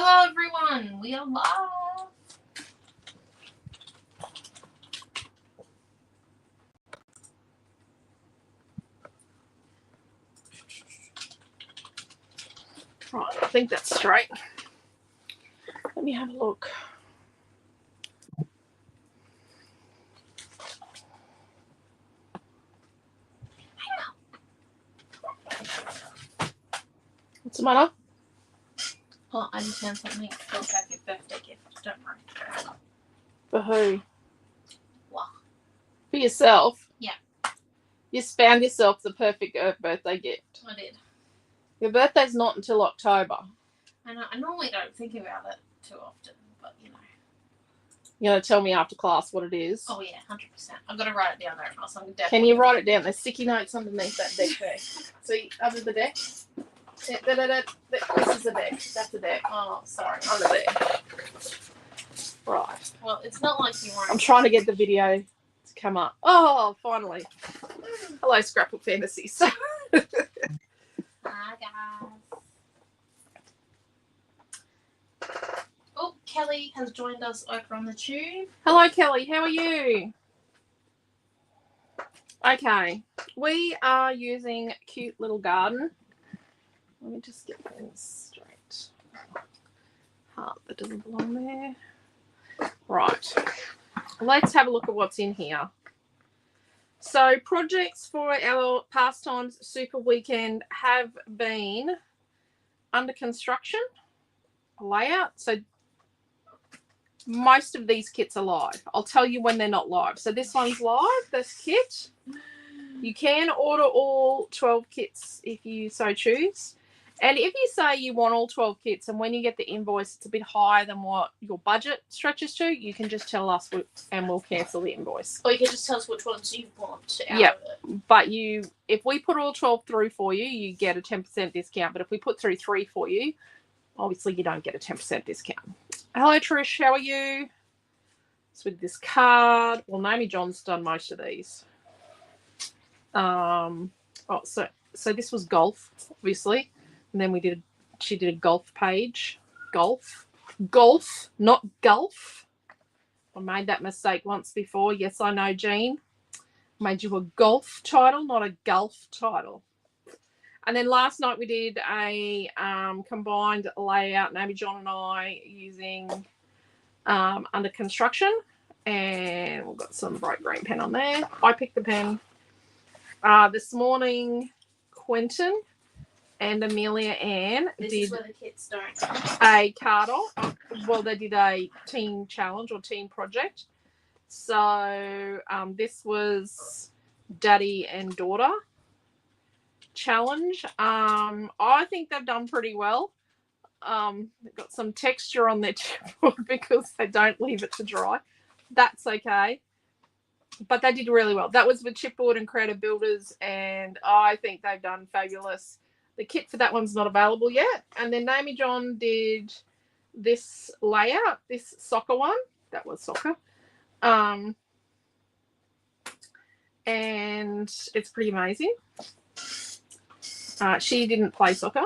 Hello everyone, we are live. Right, I think that's straight. Let me have a look. What's the matter? Oh, I just found something for a birthday gift. Don't worry. For who? What? For yourself? Yeah. You found yourself the perfect birthday gift. I did. Your birthday's not until October. I know. I normally don't think about it too often, but you know. You're going to tell me after class what it is? Oh yeah, 100%. I've got to write it down there, else I'm definitely. Can you write it down? There's sticky notes underneath that deck there. See, under the deck? This is the deck. That's the deck. Oh, sorry. Under there. Right. Well, it's not like you weren't. I'm trying to get the video to come up. Oh, finally. Hello, Scrapbook Fantasies. Hi, guys. Oh, Kelly has joined us over on the tube. Hello, Kelly. How are you? Okay. We are using Cute Little Garden. Let me just get things straight. Heart that doesn't belong there. Right. Let's have a look at what's in here. So projects for our Pastimes Super Weekend have been under construction, layout. So most of these kits are live. I'll tell you when they're not live. So this one's live, this kit. You can order all 12 kits if you so choose. And if you say you want all 12 kits and when you get the invoice it's a bit higher than what your budget stretches to, you can just tell us and we'll cancel the invoice. Or you can just tell us which ones you want out Yep. of it. But if we put all 12 through for you, you get a 10% discount. But if we put through 3 for you, obviously you don't get a 10% discount. Hello, Trish. How are you? It's with this card. Well, Naomi-Jon's done most of these. So this was golf, obviously. And then she did a golf page. Golf, not golf. I made that mistake once before. Yes, I know, Jean. Made you a golf title, not a golf title. And then last night we did a combined layout, Naomi-Jon and I, using under construction. And we've got some bright green pen on there. I picked the pen. This morning, Quentin and Amelia Ann did where the kids don't. a card off. Well, they did a team challenge or team project. So this was daddy and daughter challenge. I think they've done pretty well. They've got some texture on their chipboard because they don't leave it to dry. That's okay. But they did really well. That was with Chipboard and Creative Builders, and I think they've done fabulous. The kit for that one's not available yet. And then Naomi-Jon did this layout, this soccer one. That was soccer. And it's pretty amazing. She didn't play soccer.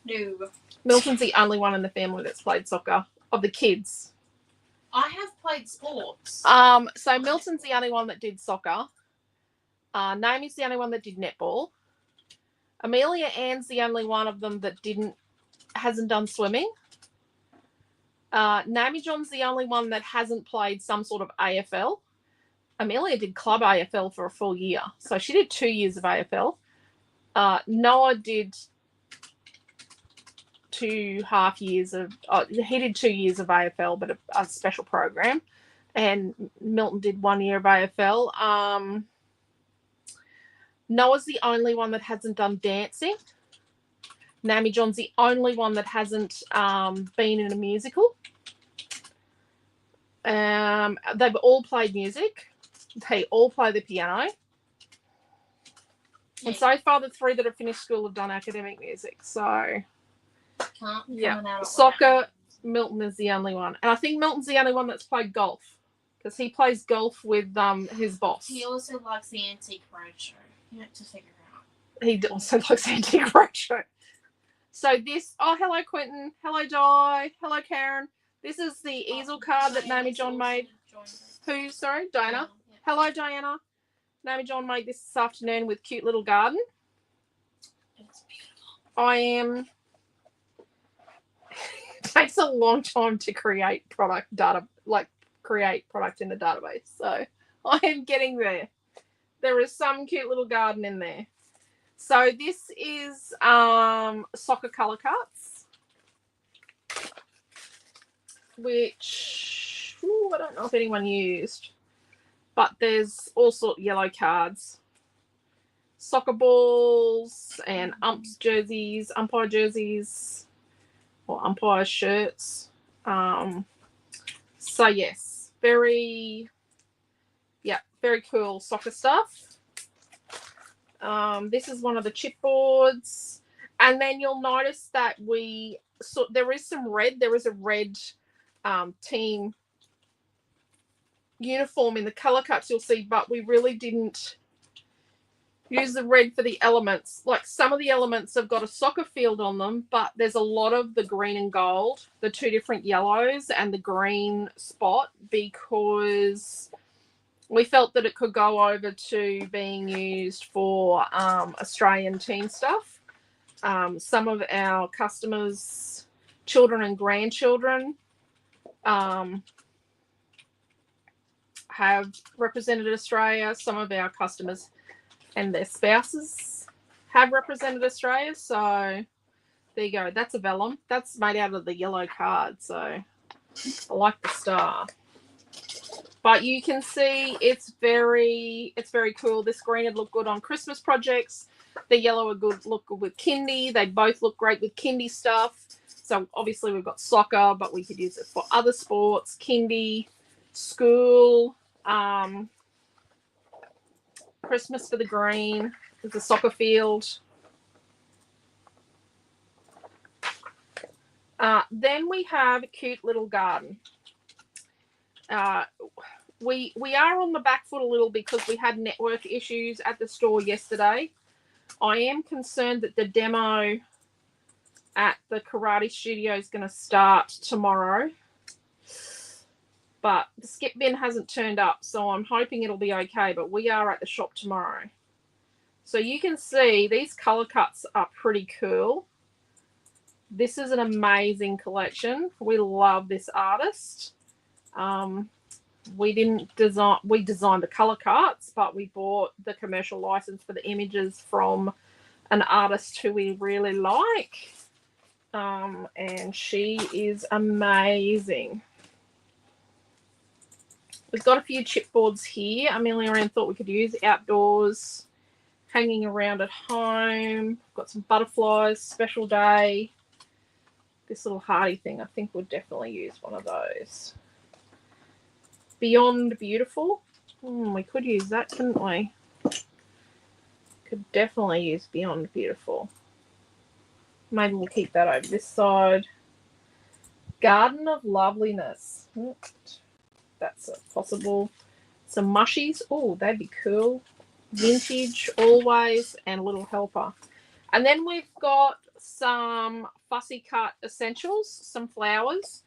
No. Milton's the only one in the family that's played soccer of the kids. I have played sports. So Milton's the only one that did soccer. Naomi's the only one that did netball. Amelia Ann's the only one of them that hasn't done swimming. Naomi-Jon's the only one that hasn't played some sort of AFL. Amelia did club AFL for a full year. So she did 2 years of AFL. Noah did 2.5 years of he did 2 years of AFL, but a special program. And Milton did 1 year of AFL. Noah's the only one that hasn't done dancing. Naomi-Jon's the only one that hasn't been in a musical. They've all played music. They all play the piano. Yeah. And so far, the 3 that have finished school have done academic music. So, yeah. Soccer, Milton is the only one. And I think Milton's the only one that's played golf. Because he plays golf with his boss. He also likes the Antique Roadshow. You have to figure out. He also likes Antique Roadshow. So this, oh, hello Quentin, hello Di, hello Karen. This is the easel card that Naomi-Jon made. Who, sorry? Diana. Yeah. Hello Diana. Naomi-Jon made this afternoon with cute little garden. It's beautiful. I am, it takes a long time to create product data, like create product in the database. So I am getting there. There is some cute little garden in there. So this is soccer color cards, which I don't know if anyone used, but there's also yellow cards, soccer balls, and umps jerseys, umpire jerseys, or umpire shirts. So yes, very cool soccer stuff. This is one of the chipboards, and then you'll notice that there is some red. There is a red team uniform in the color cups you'll see, but we really didn't use the red for the elements. Like some of the elements have got a soccer field on them, but there's a lot of the green and gold, the two different yellows and the green spot, because we felt that it could go over to being used for Australian team stuff. Some of our customers, children and grandchildren, have represented Australia. Some of our customers and their spouses have represented Australia. So there you go. That's a vellum. That's made out of the yellow card. So I like the star. But you can see it's very cool. This green would look good on Christmas projects. The yellow would look good with kindy. They both look great with kindy stuff. So obviously we've got soccer, but we could use it for other sports, kindy, school, Christmas for the green. There's a soccer field. Then we have a cute little garden. We are on the back foot a little because we had network issues at the store yesterday. I am concerned that the demo at the karate studio is going to start tomorrow, but the skip bin hasn't turned up, so I'm hoping it'll be okay, but we are at the shop tomorrow. So you can see these color cuts are pretty cool. This is an amazing collection. We love this artist. We designed the color cards, but we bought the commercial license for the images from an artist who we really like. And she is amazing. We've got a few chipboards here. Amelia Ann thought we could use outdoors, hanging around at home. Got some butterflies, special day. This little hardy thing, I think we'll definitely use one of those. Beyond Beautiful. We could use that, couldn't we? Could definitely use Beyond Beautiful. Maybe we'll keep that over this side. Garden of Loveliness. That's possible. Some mushies. Oh, that'd be cool. Vintage, Always, and Little Helper. And then we've got some fussy cut essentials, some flowers.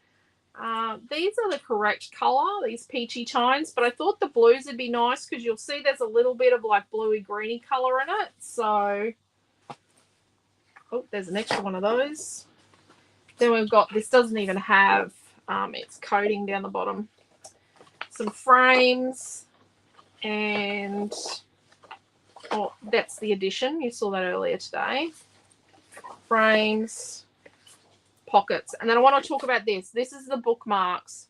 These are the correct colour, these peachy tones, but I thought the blues would be nice because you'll see there's a little bit of like bluey greeny colour in it. So, oh, there's an extra one of those. Then we've got, this doesn't even have its coating down the bottom. Some frames, and oh, that's the addition. You saw that earlier today. Frames, pockets. And then I want to talk about this. This is the bookmarks.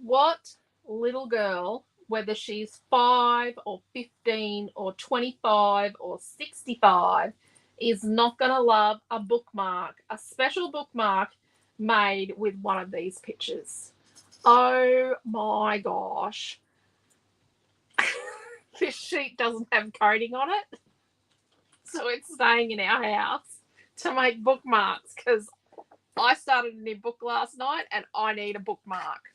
What little girl, whether she's 5 or 15 or 25 or 65, is not going to love a bookmark, a special bookmark made with one of these pictures? Oh my gosh. This sheet doesn't have coating on it, so it's staying in our house to make bookmarks because I started a new book last night and I need a bookmark.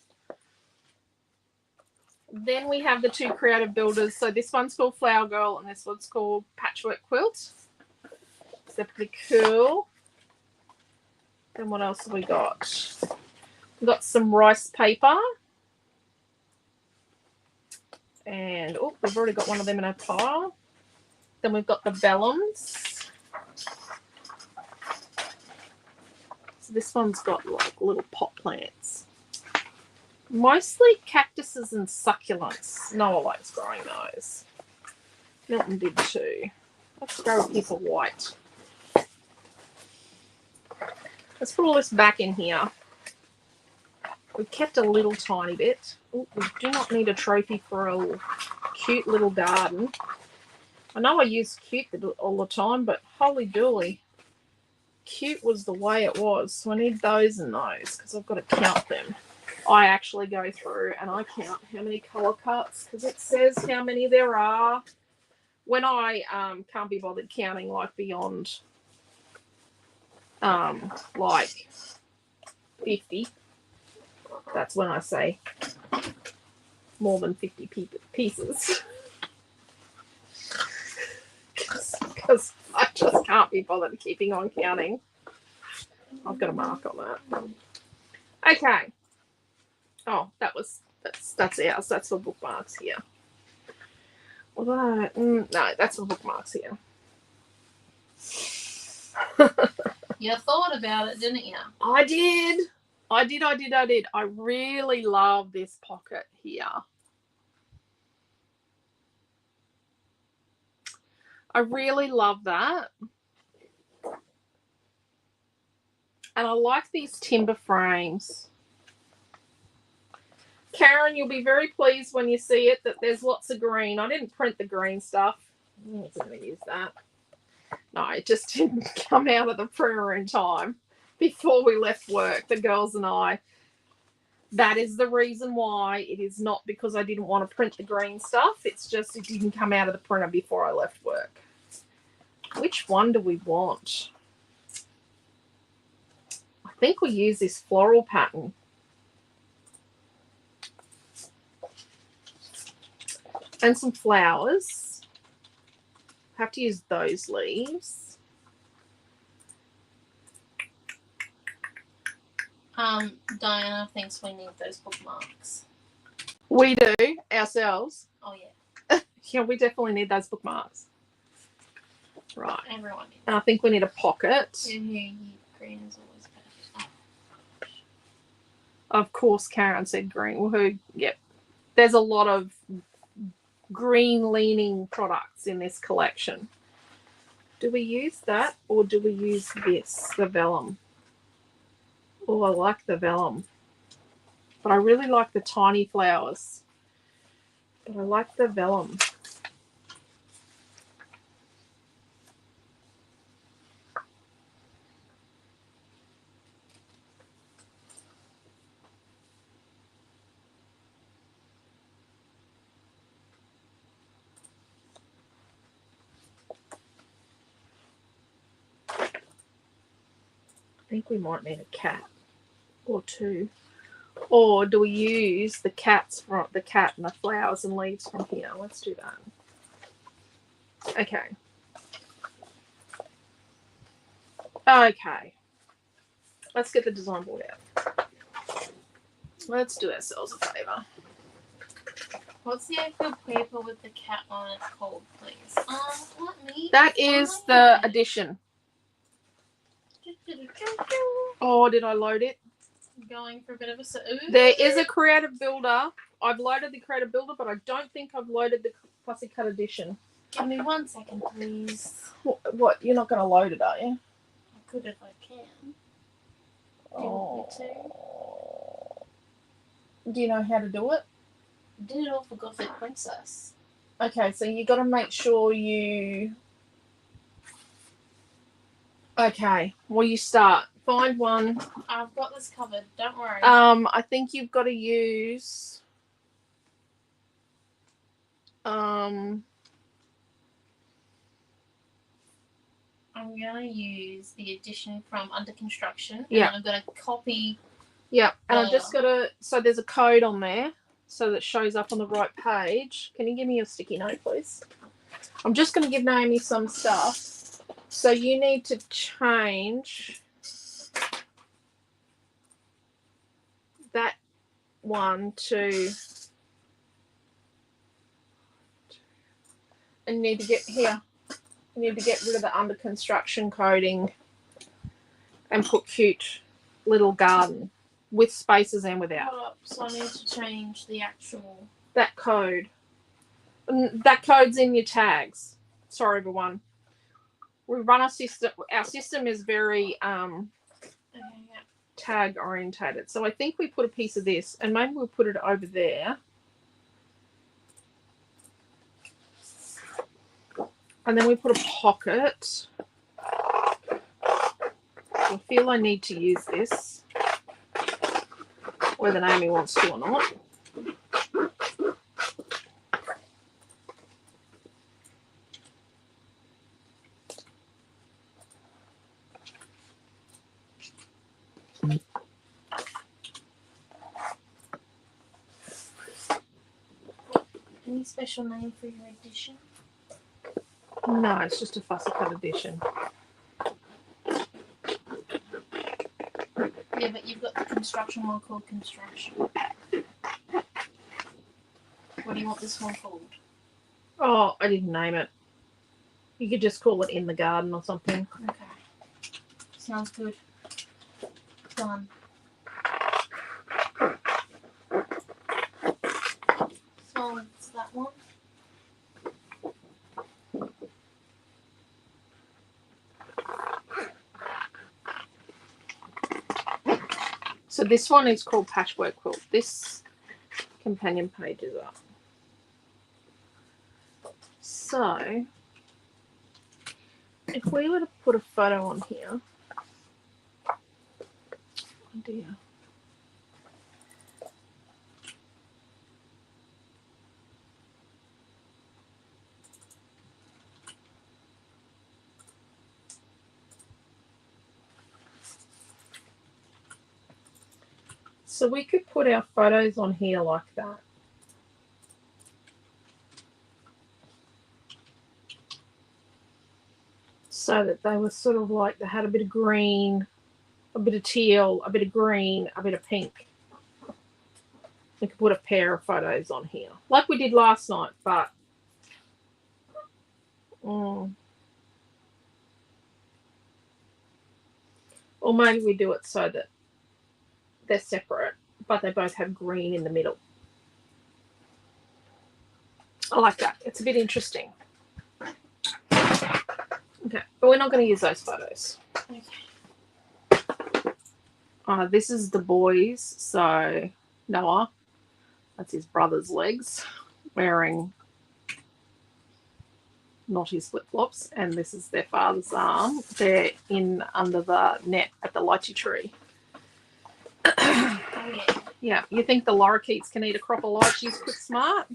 Then we have the two creative builders. So this one's called Flower Girl and this one's called Patchwork Quilt. They're pretty cool. Then what else have we got? We've got some rice paper. And, oh, we've already got one of them in a pile. Then we've got the vellums. So this one's got like little pot plants. Mostly cactuses and succulents. Noah likes growing those. Milton did too. Let's go with a piece of white. Let's put all this back in here. We've kept a little tiny bit. Ooh, we do not need a trophy for a cute little garden. I know I use cute all the time, but holy dooly. Cute was the way it was. So I need those and those because I've got to count them. I actually go through and I count how many colour cuts because it says how many there are. When I can't be bothered counting like beyond like 50, that's when I say more than 50 pieces. Because I just can't be bothered keeping on counting. I've got a mark on that. Okay. Oh, that's ours. That's for bookmarks here. Although, no, that's for bookmarks here. You thought about it, didn't you? I did. I really love this pocket here. I really love that. And I like these timber frames. Karen, you'll be very pleased when you see it that there's lots of green. I didn't print the green stuff. I wasn't going to use that. No, it just didn't come out of the printer in time before we left work, the girls and I. That is the reason why. It is not because I didn't want to print the green stuff. It's just it didn't come out of the printer before I left work. Which one do we want? I think we use this floral pattern. And some flowers. Have to use those leaves. Diana thinks we need those bookmarks. We do, ourselves. Oh, yeah. Yeah, we definitely need those bookmarks. Right. Everyone needs. And I think we need a pocket. Green is always perfect. Of course, Karen said green. Woohoo. Yep. There's a lot of green-leaning products in this collection. Do we use that or do we use this, the vellum? Oh, I like the vellum. But I really like the tiny flowers. But I like the vellum. I think we might need a cat or two. Or do we use the cat and the flowers and leaves from here? Let's do that. Okay. Okay. Let's get the design board out. Let's do ourselves a favour. What's the actual paper with the cat on it called, please? Let me. That is the edition. Oh, did I load it? Going for a bit of a... There is a Creative Builder. I've loaded the Creative Builder, but I don't think I've loaded the Fussy Cut edition. Give me 1 second, please. What? You're not going to load it, are you? I could if I can. Do you Oh. want me to? Do you know how to do it? I did it all for Gothic Princess. Okay, so you got to make sure you... Okay, well, you start. Find one. I've got this covered. Don't worry. I think you've got to use... I'm going to use the edition from Under Construction. Yeah. And I'm going to copy... Yeah, and I've just got to... So there's a code on there, so that shows up on the right page. Can you give me your sticky note, please? I'm just going to give Naomi some stuff. So you need to change that one to, and you need to get here. You need to get rid of the under construction coding and put cute little garden with spaces and without. Hold up. So I need to change the actual. That code. That code's in your tags. Sorry, everyone. We run our system. Our system is very Okay, yeah. tag orientated. So I think we put a piece of this, and maybe we'll put it over there. And then we put a pocket. I feel I need to use this, whether Naomi wants to or not. Any special name for your edition? No, it's just a fussy cut edition. Yeah, but you've got the construction one called construction. What do you want this one called? Oh, I didn't name it. You could just call it In the Garden or something. Okay. Sounds good. Done. So it's that one. So this one is called Patchwork Quilt. This companion page is up. So if we were to put a photo on here, oh dear. So we could put our photos on here like that. So that they were sort of like, they had a bit of green, a bit of teal, a bit of green, a bit of pink. We could put a pair of photos on here, like we did last night, but or maybe we do it so that they're separate, but they both have green in the middle. I like that. It's a bit interesting. Okay, but we're not going to use those photos. Okay. This is the boys. So Noah, that's his brother's legs, wearing not his flip-flops, and this is their father's arm. They're in under the net at the lychee tree. Oh, yeah. Yeah, you think the lorikeets can eat a crop of lychees quick smart?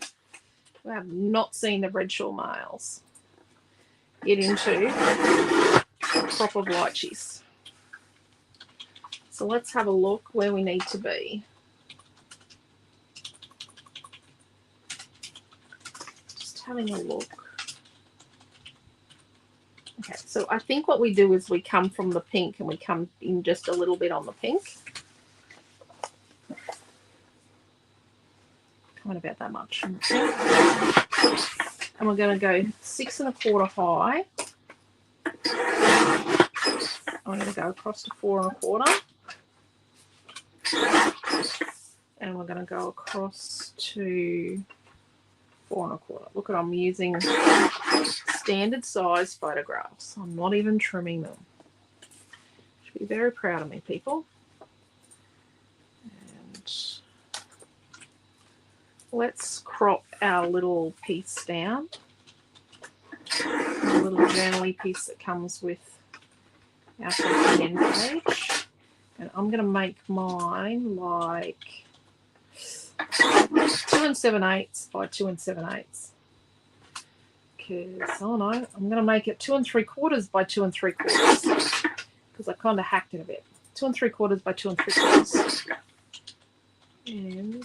We have not seen the Redshaw males get into a crop of lychees. So let's have a look where we need to be. Just having a look. Okay, so I think what we do is we come from the pink and we come in just a little bit on the pink. Kind of about that much. And we're going to go 6 1/4 high. I'm going to go across to 4 1/4. And we're going to go across to 4 1/4. Look at, I'm using standard size photographs. I'm not even trimming them. Should be very proud of me, people. And let's crop our little piece down. A little journaly piece that comes with our companion page. And I'm going to make mine like 2 7/8 by 2 7/8. Because, oh no, I'm going to make it 2 3/4 by 2 3/4. Because I kind of hacked it a bit. 2 3/4 by 2 3/4. And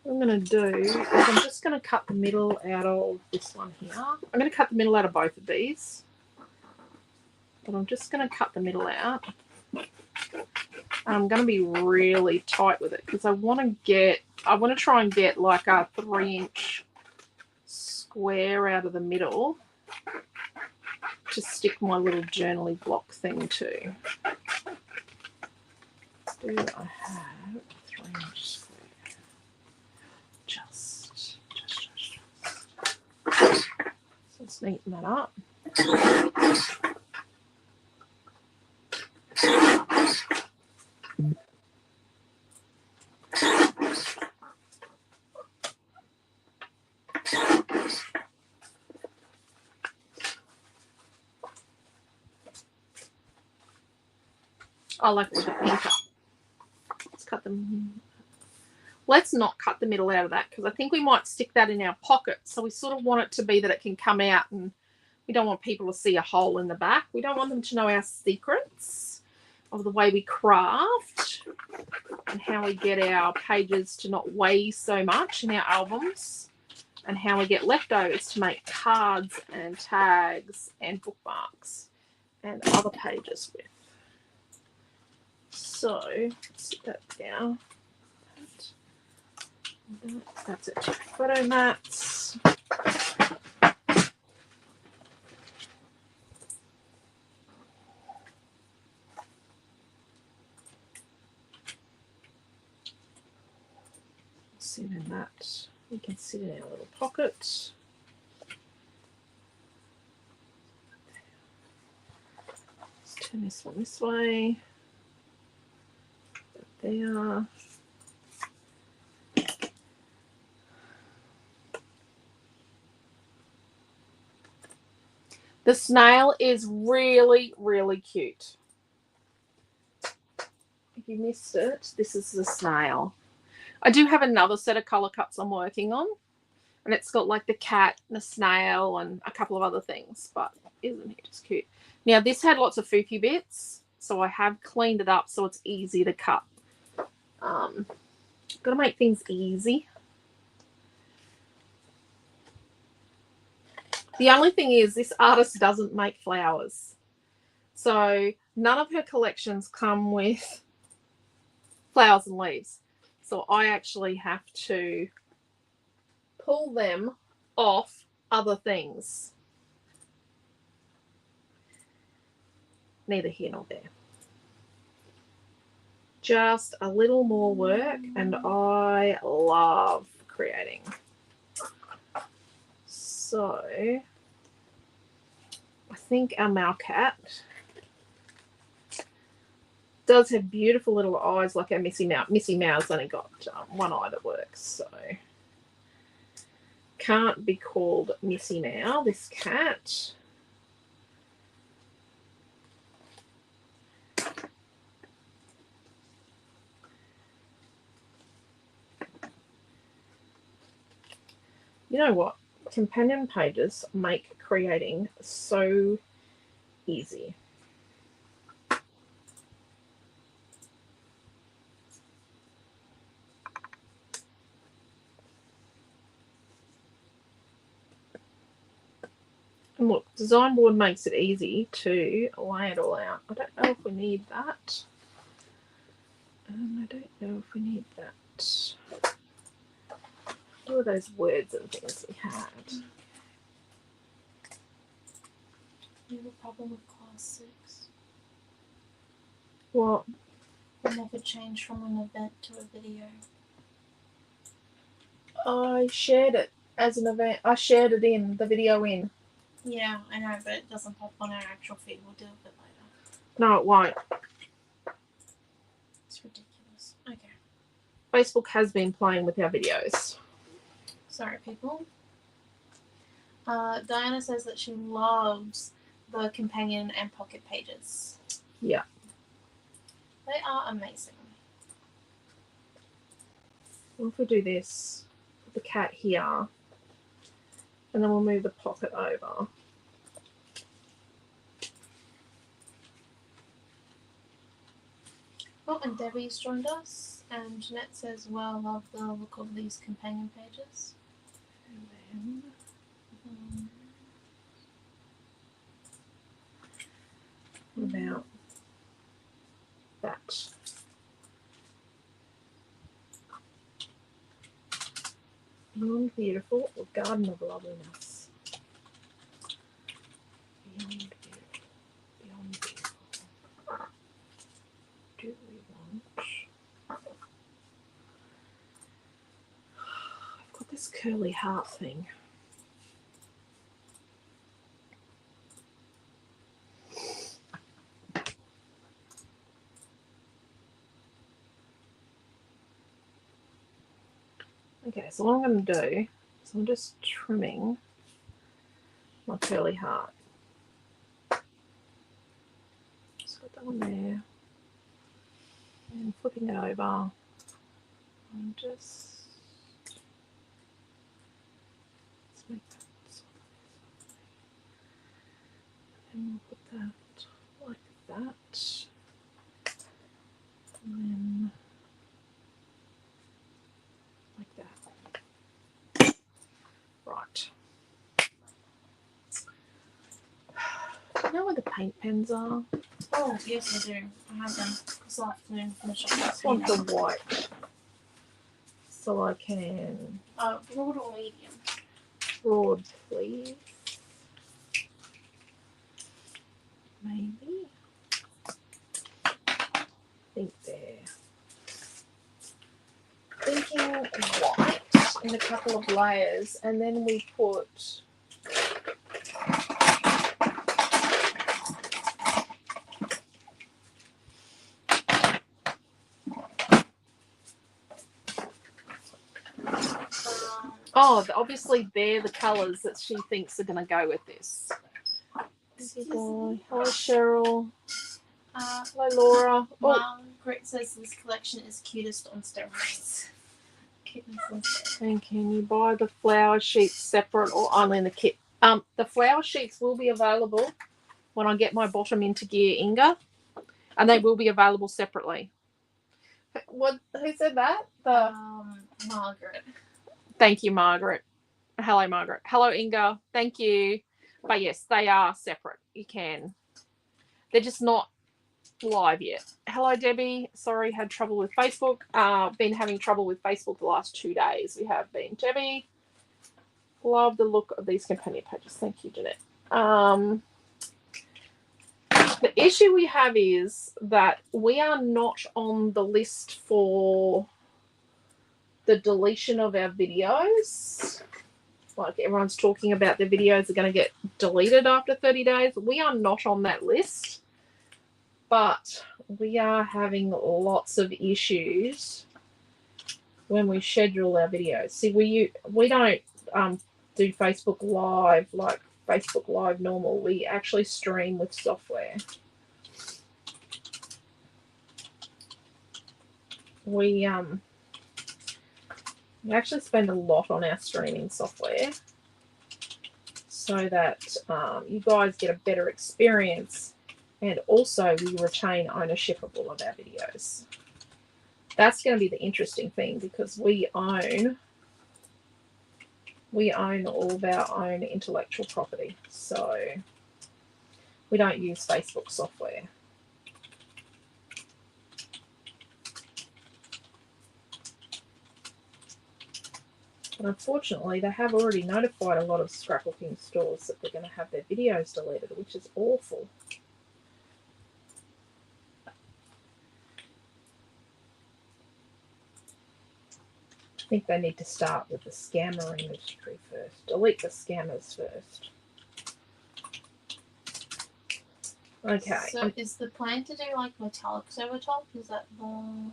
What I'm going to do is I'm just going to cut the middle out of this one here. I'm going to cut the middle out of both of these. But I'm just going to cut the middle out. I'm going to be really tight with it because I want to try and get like a 3-inch square out of the middle to stick my little journaly block thing to. Do I have a 3-inch square? Just. So let's neaten that up. I like with the pinker. Let's cut them. Let's not cut the middle out of that because I think we might stick that in our pocket. So we sort of want it to be that it can come out, and we don't want people to see a hole in the back. We don't want them to know our secrets of the way we craft and how we get our pages to not weigh so much in our albums, and how we get leftovers to make cards and tags and bookmarks and other pages with. So let's sit that down. That's it. Photo mats. Sit in that. We can sit in our little pocket. Let's turn this one this way. There. The snail is really, really cute. If you missed it, this is the snail. I do have another set of colour cuts I'm working on, and it's got like the cat and the snail and a couple of other things, but isn't it just cute? Now, this had lots of foofy bits, so I have cleaned it up so it's easy to cut. Got to make things easy. The only thing is this artist doesn't make flowers. So none of her collections come with flowers and leaves. So I actually have to pull them off other things. Neither here nor there. Just a little more work, and I love creating. So I think our Malcat does have beautiful little eyes like our Missy Mouse. Missy Mouse only got one eye that works, so can't be called Missy Mouse, this cat. You know what? Companion pages make creating so easy. And look, design board makes it easy to lay it all out. I don't know if we need that. I don't know if we need that. What are those words and things we had? You have a problem with class 6? What? We never changed from an event to a video. I shared it as an event. I shared it in the video in. Yeah, I know, but it doesn't pop on our actual feed. We'll do it a bit later. No, it won't. It's ridiculous. Okay. Facebook has been playing with our videos. Sorry, people. Diana says that she loves the companion and pocket pages. Yeah. They are amazing. What if we do this? Put the cat here. And then we'll move the pocket over. Oh, and Debbie's joined us. And Jeanette says, well, love the look of these companion pages. And then what about that? Beyond Beautiful or Garden of Loveliness? Beyond Beautiful. Beyond Beautiful. Do we want... I've got this curly heart thing. Okay, so what I'm going to do is I'm just trimming my curly heart. Just got that one there. And flipping it over. And just... Let's make that sort of... And we'll put that like that. And then... like that. Right. Do you know where the paint pens are? Oh, yes, I do. I have them this afternoon from the shop. I just want the white. So I can... Broad or medium? Broad, please. Maybe. I think there. Thinking white in a couple of layers, and then we put obviously they're the colours that she thinks are going to go with this. Hello Cheryl. Hello Laura. Margaret says this collection is cutest on steroids. And can you buy the flower sheets separate or only in the kit? The flower sheets will be available when I get my bottom into gear, Inga, and they will be available separately. What? Who said that? Margaret. Thank you, Margaret. Hello, Margaret. Hello, Inga. Thank you. But yes, they are separate. You can. They're just not live yet. Hello, Debbie. Sorry, had trouble with Facebook. Been having trouble with Facebook the last 2 days. We have been. Debbie, love the look of these companion pages. Thank you, Jeanette. The issue we have is that we are not on the list for the deletion of our videos. Like everyone's talking about their videos are going to get deleted after 30 days. We are not on that list, but we are having lots of issues when we schedule our videos. See, we don't do Facebook Live like Facebook Live normal. We actually stream with software. We actually spend a lot on our streaming software so that you guys get a better experience, and also we retain ownership of all of our videos. That's going to be the interesting thing, because we own all of our own intellectual property, so we don't use Facebook software. But unfortunately, they have already notified a lot of scrapbooking stores that they're going to have their videos deleted, which is awful. I think they need to start with the scammer industry first. Delete the scammers first. Okay. So is the plan to do like metallics over top? Is that the...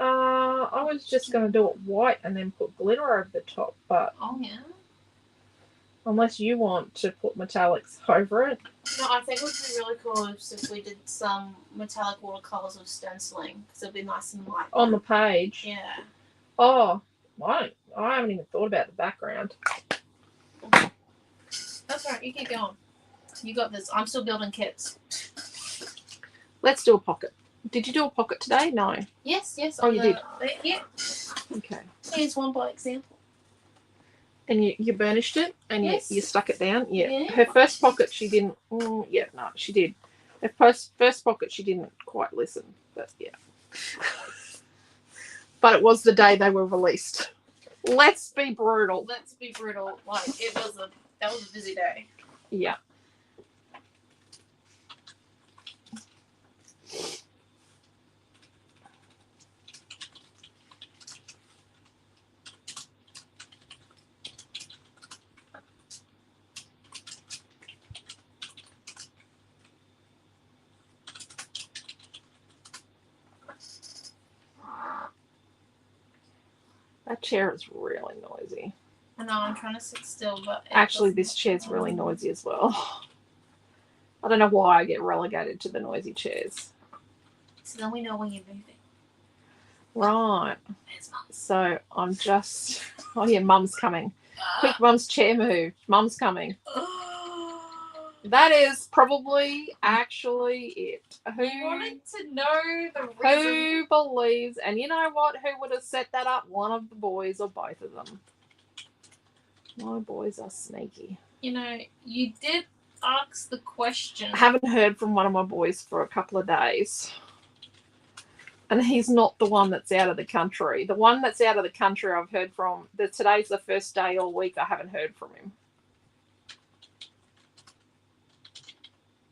I was just going to do it white and then put glitter over the top, but Oh, yeah. unless you want to put metallics over it. No, I think it would be really cool if we did some metallic watercolors with stenciling, because it'd be nice and light. On the page. Yeah. Oh, I haven't even thought about the background. That's right, you keep going. You got this. I'm still building kits. Let's do a pocket. Did you do a pocket today? No. Yes. Oh, you did? Yeah. Okay. Here's one by example. And you burnished it and Yes. you stuck it down? Yeah. Yeah. Her first pocket she didn't. Yeah, no, she did. Her first pocket she didn't quite listen. But yeah. But it was the day they were released. Let's be brutal. Let's be brutal. Like, that was a busy day. Yeah. That chair is really noisy. I know, I'm trying to sit still, but... Actually, this chair's really noisy as well. I don't know why I get relegated to the noisy chairs. So then we know when you're moving. Right. There's Mum. So I'm just... Oh, yeah, Mum's coming. Quick, Mum's chair move. Mum's coming. That is probably actually it. Who wanted to know the reason? Who believes? And you know what? Who would have set that up? One of the boys or both of them. My boys are sneaky. You know, you did ask the question. I haven't heard from one of my boys for a couple of days. And he's not the one that's out of the country. The one that's out of the country I've heard from. Today's the first day all week I haven't heard from him.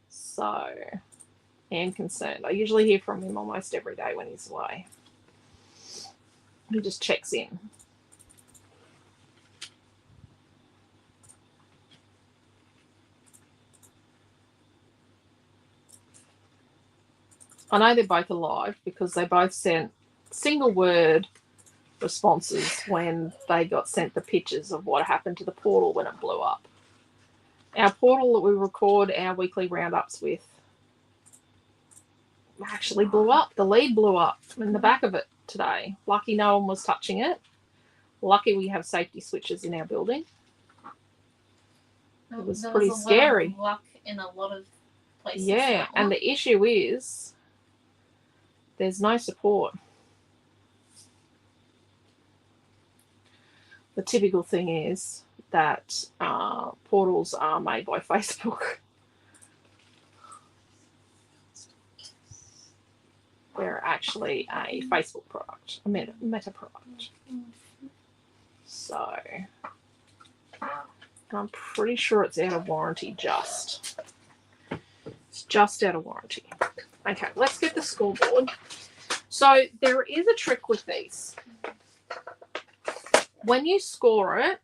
So, I am concerned. I usually hear from him almost every day when he's away. He just checks in. I know they're both alive because they both sent single word responses when they got sent the pictures of what happened to the portal when it blew up. Our portal that we record our weekly roundups with actually blew up. The lead blew up in the back of it today. Lucky no one was touching it. Lucky we have safety switches in our building. It was pretty scary. Lot of luck in a lot of places. Yeah, and the issue is there's no support. The typical thing is that portals are made by Facebook. They're actually a Facebook product, a meta product. So I'm pretty sure it's out of warranty just. It's just out of warranty. Okay, let's get the scoreboard. So there is a trick with these. When you score it,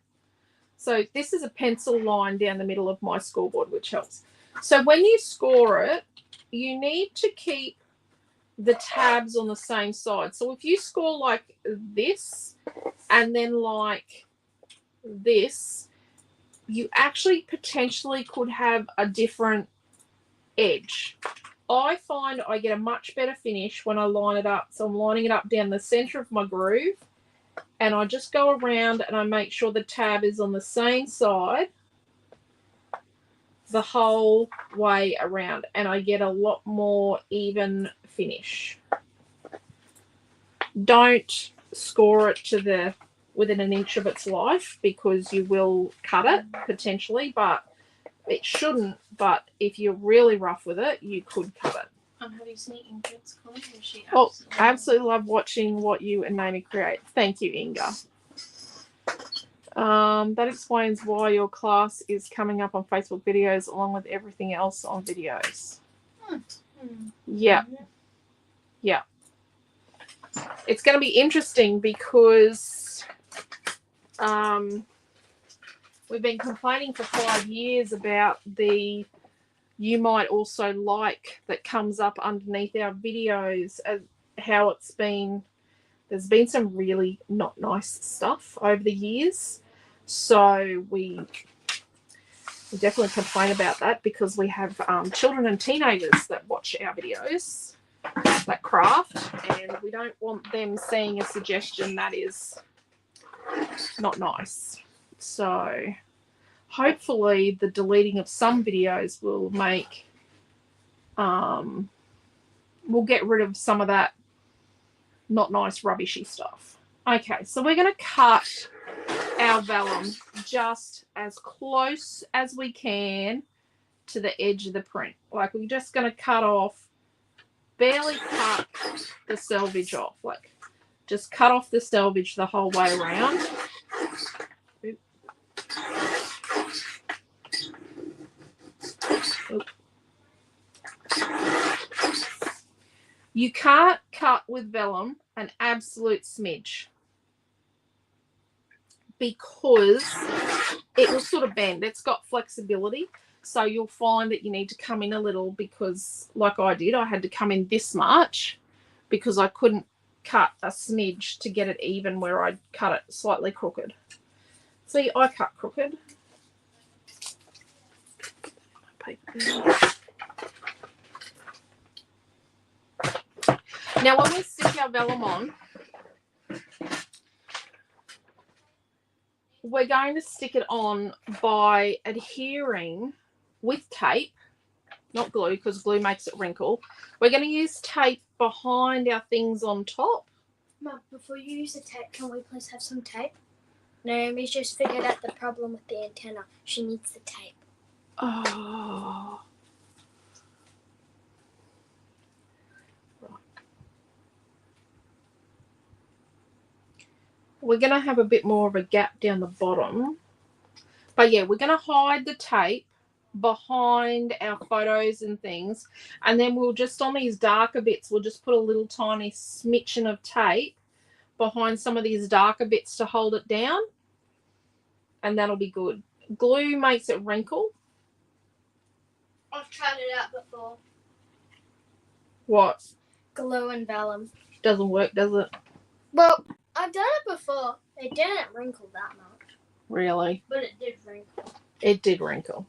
so this is a pencil line down the middle of my scoreboard, which helps. So when you score it, you need to keep the tabs on the same side. So if you score like this and then like this, you actually potentially could have a different edge. I find I get a much better finish when I line it up. So I'm lining it up down the center of my groove, and I just go around and I make sure the tab is on the same side the whole way around, and I get a lot more even finish. Don't score it to within an inch of its life because you will cut it potentially, but it shouldn't. But if you're really rough with it, you could cut it. Have you seen Ingrid's comment? Oh, I absolutely love watching what you and Naomi create. Thank you, Inga. That explains why your class is coming up on Facebook videos along with everything else on videos. Yeah. Yeah. It's going to be interesting because we've been complaining for 5 years about the you might also like that comes up underneath our videos, how it's been. There's been some really not nice stuff over the years. So we definitely complain about that because we have children and teenagers that watch our videos that craft, and we don't want them seeing a suggestion that is not nice. So hopefully the deleting of some videos will make we'll get rid of some of that not nice rubbishy stuff. Okay, so we're going to cut our vellum just as close as we can to the edge of the print. Like we're just going to cut off, barely cut the selvage off. Like just cut off the selvage the whole way around. Oop. Oop. You can't cut with vellum an absolute smidge because it will sort of bend. It's got flexibility. So you'll find that you need to come in a little because, like I did, I had to come in this much because I couldn't cut a smidge to get it even where I'd cut it slightly crooked. See, I cut crooked. Now, when we stick our vellum on, we're going to stick it on by adhering with tape, not glue, because glue makes it wrinkle. We're going to use tape behind our things on top. Mum, before you use the tape, can we please have some tape? Naomi's just figured out the problem with the antenna. She needs the tape. Oh. We're going to have a bit more of a gap down the bottom. But yeah, we're going to hide the tape behind our photos and things. And then we'll just, on these darker bits, we'll just put a little tiny smidgen of tape behind some of these darker bits to hold it down. And that'll be good. Glue makes it wrinkle. I've tried it out before. What? Glue and vellum. Doesn't work, does it? Well, I've done it before. It didn't wrinkle that much. Really? But it did wrinkle. It did wrinkle.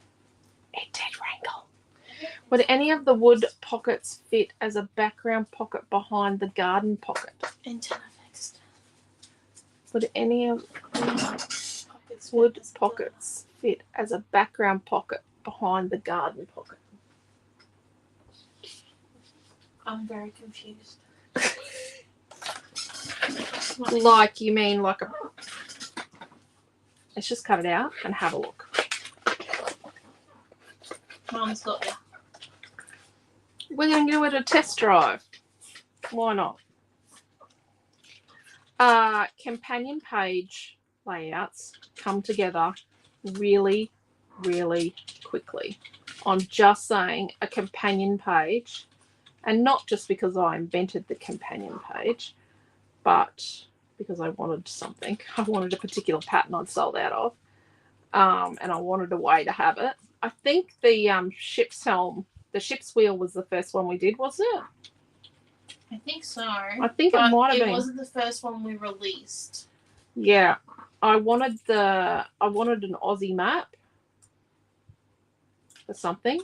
It did wrinkle. Would any of the wood pockets fit as a background pocket behind the garden pocket? Antenna fixed. Would any of the wood pockets fit as a background pocket behind the garden pocket? I'm very confused. Like, you mean like a... Let's just cut it out and have a look. Mum's got you. We're going to do it a test drive. Why not? Companion page layouts come together really, really quickly. I'm just saying a companion page, and not just because I invented the companion page, but because I wanted something. I wanted a particular pattern I'd sold out of, and I wanted a way to have it. I think the ship's helm, the ship's wheel was the first one we did, wasn't it? I think so. I think it might have been. It wasn't the first one we released. Yeah, I wanted an Aussie map for something,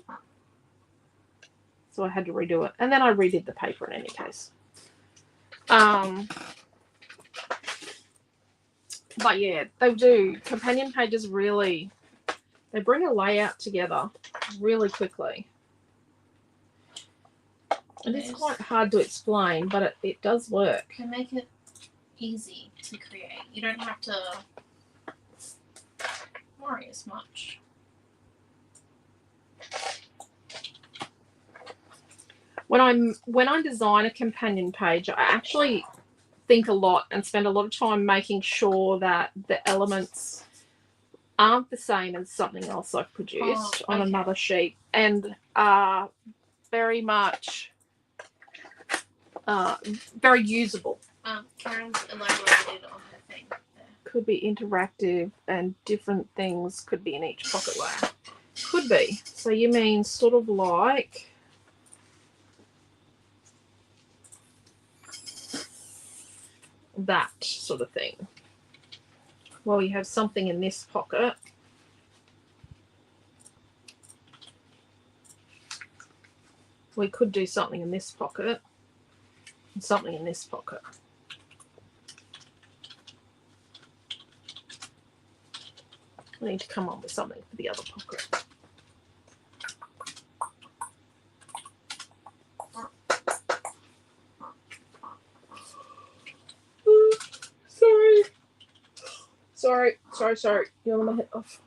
so I had to redo it, and then I redid the paper in any case. But yeah, they do. Companion pages really, they bring a layout together really quickly. And it's quite hard to explain, but it does work. They make it easy to create. You don't have to worry as much. When I design a companion page, I actually think a lot and spend a lot of time making sure that the elements aren't the same as something else I've produced on another sheet and are very much very usable. Karen's elaborated on her thing there. Could be interactive and different things could be in each pocket layer. Could be. So you mean sort of like that sort of thing. Well, you have something in this pocket. We could do something in this pocket and something in this pocket. I need to come up with something for the other pocket. Sorry. You're on my head off.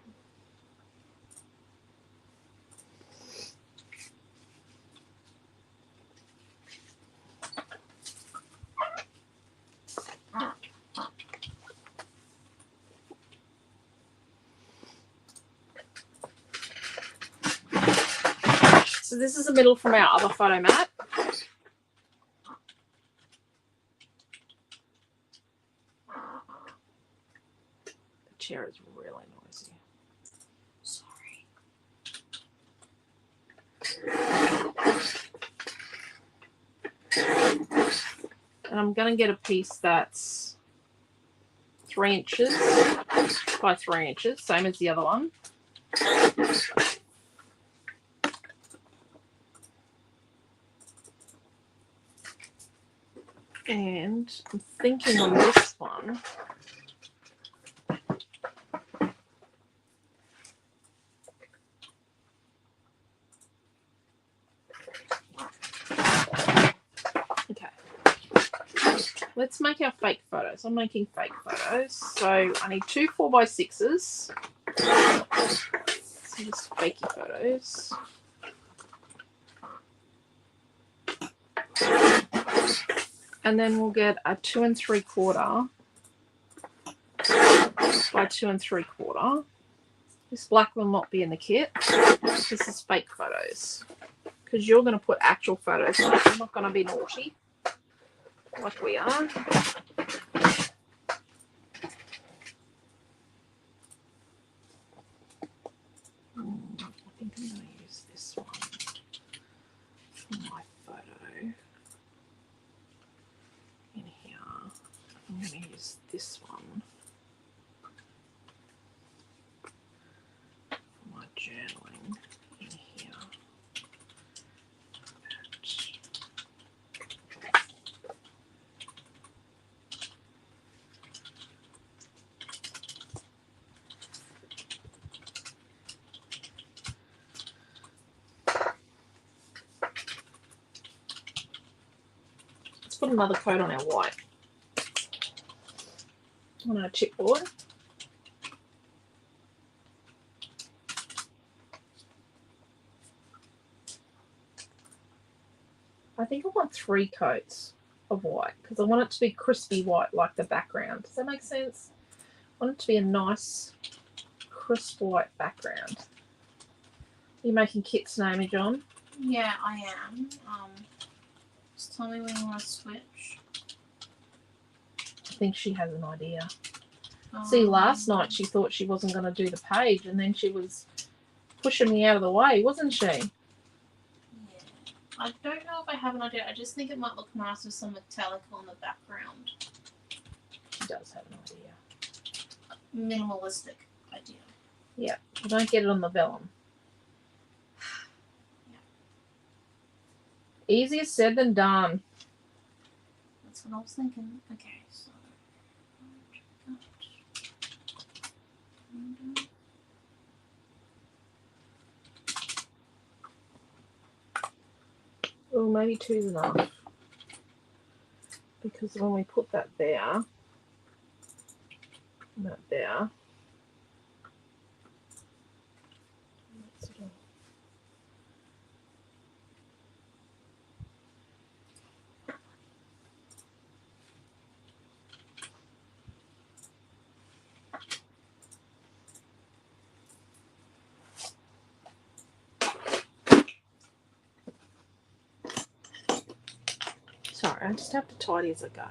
So this is the middle from our other photo mat. The chair is really noisy. Sorry. And I'm going to get a piece that's 3 inches by 3 inches, same as the other one. And I'm thinking on this one, okay, let's make our fake photos. I'm making fake photos. So I need 2 4x6s. So just fakey photos. And then we'll get a 2 3/4 by 2 3/4. This black will not be in the kit. This is fake photos. Because you're going to put actual photos on it. I'm not going to be naughty like we are. I think I'm going to use this one for my photo. In here, I'm going to use this one for my journaling in here. Let's put another coat on our white. On our chipboard. I think I want 3 coats of white because I want it to be crispy white like the background. Does that make sense? I want it to be a nice crisp white background. Are you making kits, Naomi-Jon? Yeah, I am. Just tell me when you want to switch. I think she has an idea. See, last night she thought she wasn't going to do the page and then she was pushing me out of the way, wasn't she? Yeah. I don't know if I have an idea. I just think it might look nice with some metallic on the background. She does have an idea. Minimalistic idea. Yeah, I don't get it on the vellum. Yeah. Easier said than done. That's what I was thinking. Okay, so. Oh, maybe 2's enough. Because when we put that there, and that there, sorry, I just have to tidy as I go.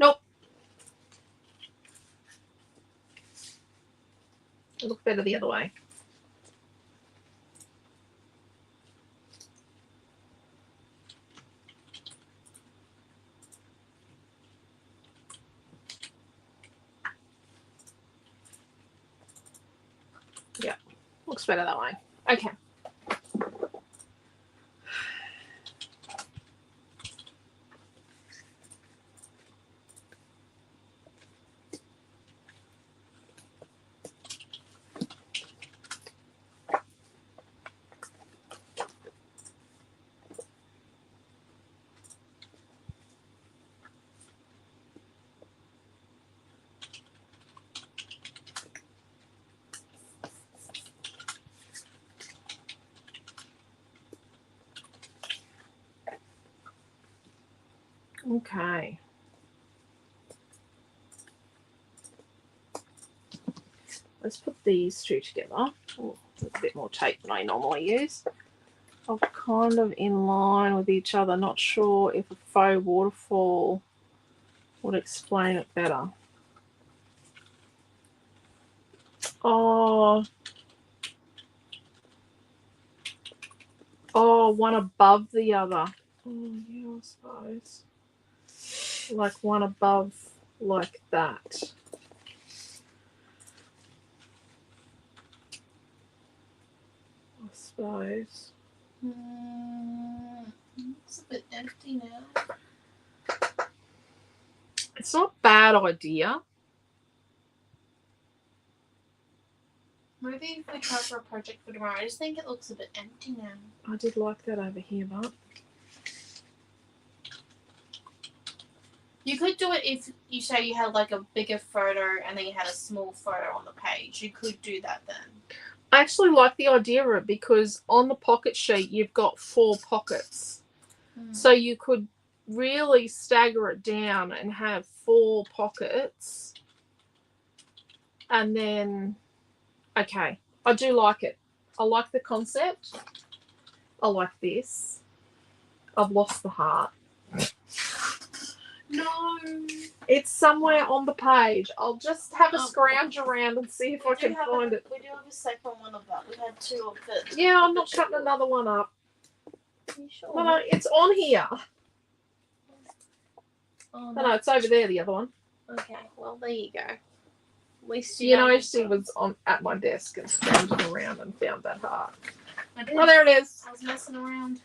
Nope. It looked better the other way. Looks better that way. Okay. Okay. Let's put these two together. Oh, there's a bit more tape than I normally use. Are kind of in line with each other. Not sure if a faux waterfall would explain it better. Oh, one above the other. Oh, yeah, I suppose. Like one above, like that. I suppose. It's a bit empty now. It's not a bad idea. Maybe if we try for a project for tomorrow, I just think it looks a bit empty now. I did like that over here, but You could do it if you say you had like a bigger photo and then you had a small photo on the page. You could do that then. I actually like the idea of it because on the pocket sheet you've got 4 pockets. So you could really stagger it down and have 4 pockets. And then, okay, I do like it. I like the concept. I like this. I've lost the heart. No. It's somewhere on the page. I'll just have a scrounge around and see if I can find it. We do have a second one of that. We had 2 of it. Yeah, I'm not cutting another one up. Are you sure? No, it's on here. Oh, No, it's over there, the other one. Okay, well, there you go. At least You know, she was at my desk and scrounging around and found that heart. I did. Oh, there it is. I was messing around.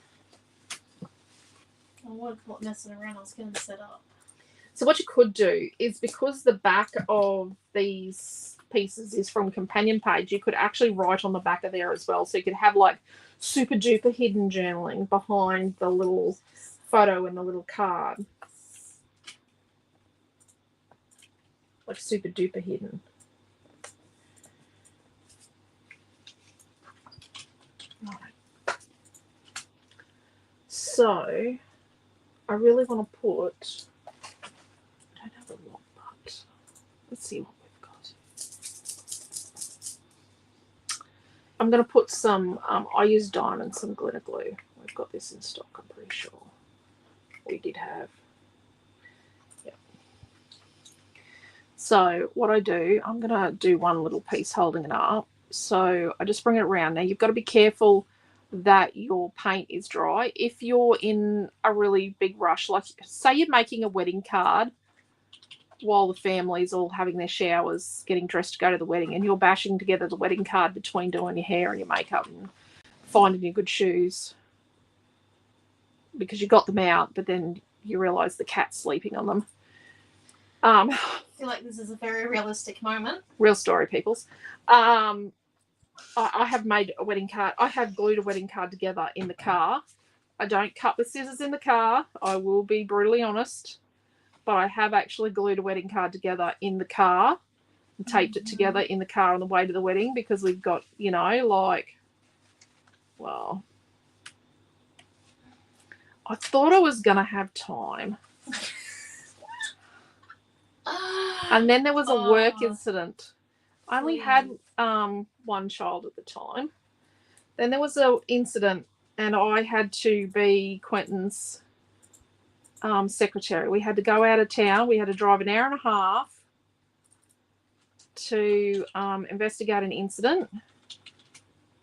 I would call it messing around. I was getting set up. So what you could do is, because the back of these pieces is from companion page, you could actually write on the back of there as well. So you could have like super duper hidden journaling behind the little photo and the little card. Like super duper hidden. Right. So I really want to put, I don't have a lot, but let's see what we've got. I'm going to put some, I use diamond, some glitter glue. We've got this in stock, I'm pretty sure. We did have. Yep. So what I do, I'm going to do one little piece holding it up. So I just bring it around. Now you've got to be careful that your paint is dry. If you're in a really big rush, like say you're making a wedding card while the family's all having their showers, getting dressed to go to the wedding, and you're bashing together the wedding card between doing your hair and your makeup and finding your good shoes because you got them out, but then you realise the cat's sleeping on them. I feel like this is a very realistic moment. Real story, peoples. I have made a wedding card. I have glued a wedding card together in the car. I don't cut with scissors in the car. I will be brutally honest. But I have actually glued a wedding card together in the car and taped it together in the car on the way to the wedding because we've got, you know, like, well, I thought I was going to have time. And then there was a work incident. I only had one child at the time. Then there was an incident and I had to be Quentin's secretary. We had to go out of town. We had to drive an hour and a half to investigate an incident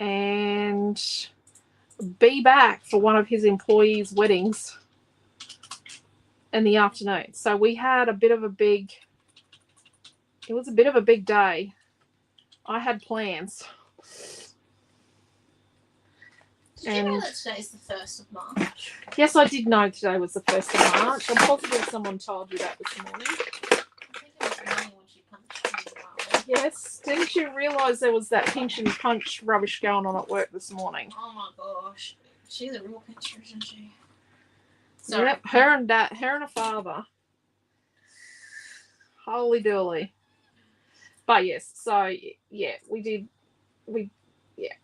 and be back for one of his employees' weddings in the afternoon. So we had a bit of a big, it was a bit of a big day. I had plans. Did you know that today is the 1st of March? Yes, I did know today was the 1st of March. I'm positive someone told you that this morning. I think it was Annie when she punched me in the mouth. Yes. Didn't you realise there was that pinch and punch rubbish going on at work this morning? Oh my gosh. She's a real pincher, isn't she? Sorry. Yep. Her and her father. Holy dooly. But yes, so yeah, we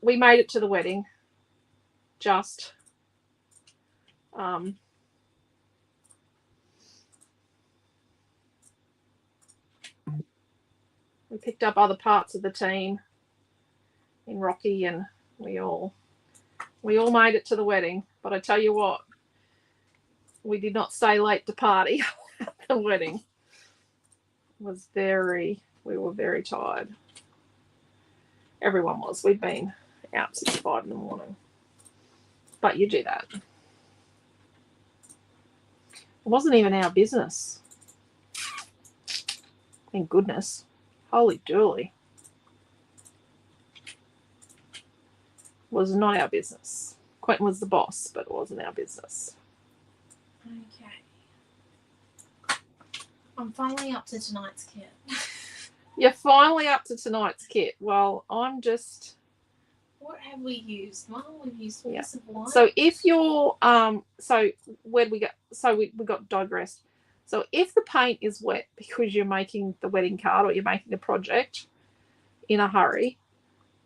made it to the wedding. Just we picked up other parts of the team in Rocky, and we all made it to the wedding. But I tell you what, we did not stay late to party at the wedding. We were very tired. Everyone was. We'd been out since 5 in the morning. But you do that. It wasn't even our business. Thank goodness. Holy dooly. Was not our business. Quentin was the boss, but it wasn't our business. Okay. I'm finally up to tonight's kit. You're finally up to tonight's kit. Well, I'm just... What have we used? Well, we've used a piece of white. So if you're... So where we go? So we got digressed. So if the paint is wet because you're making the wedding card or you're making the project in a hurry,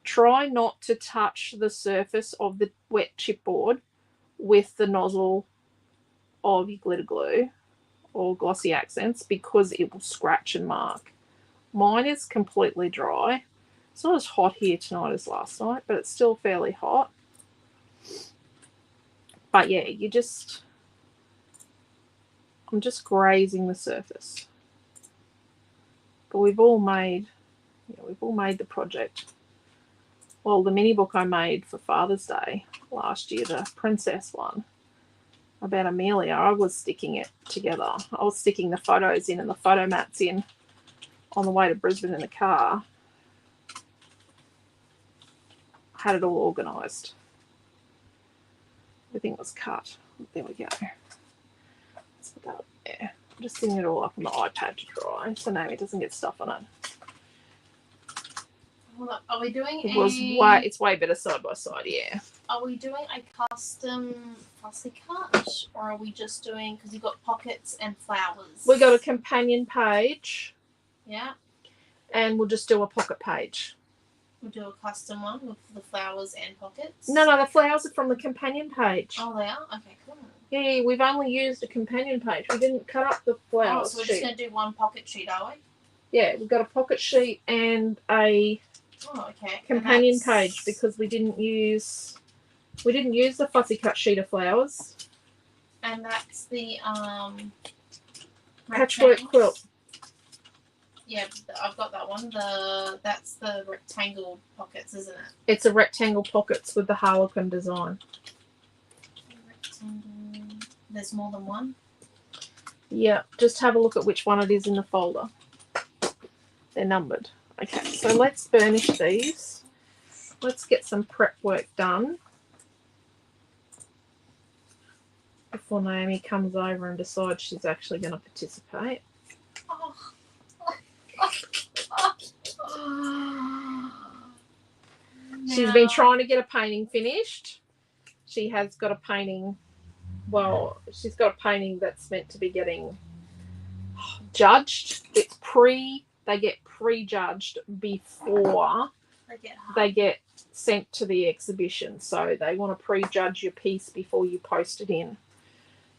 try not to touch the surface of the wet chipboard with the nozzle of your glitter glue or glossy accents because it will scratch and mark. Mine is completely dry. It's not as hot here tonight as last night, but it's still fairly hot. But yeah, I'm just grazing the surface. But we've all made the project. Well, the mini book I made for Father's Day last year, the princess one, about Amelia, I was sticking it together. I was sticking the photos in and the photo mats in on the way to Brisbane in the car. I had it all organised. Everything was cut. There we go. Let's put that up there. I'm just sitting it all up on the iPad to dry so Naomi doesn't get stuff on it. Are we doing it's way better side by side, yeah. Are we doing a custom fussy cut, or are we just doing, because you've got pockets and flowers? We got a companion page. Yeah. And we'll just do a pocket page. We'll do a custom one with the flowers and pockets. No, the flowers are from the companion page. Oh, they are? Okay, cool. Yeah, we've only used a companion page. We didn't cut up the flowers. Oh, so we're just going to do one pocket sheet, are we? Yeah, we've got a pocket sheet and a companion page because we didn't use the fussy cut sheet of flowers. And that's the patchwork quilt. Yeah, I've got that one. That's the rectangle pockets, isn't it? It's a rectangle pockets with the harlequin design. Rectangle. There's more than one. Yeah, just have a look at which one it is in the folder. They're numbered. Okay, so let's burnish these. Let's get some prep work done before Naomi comes over and decides she's actually going to participate. She's been trying to get a painting finished. She has got a painting. Well, she's got a painting that's meant to be getting judged. They get prejudged before they get sent to the exhibition. So they want to prejudge your piece before you post it in.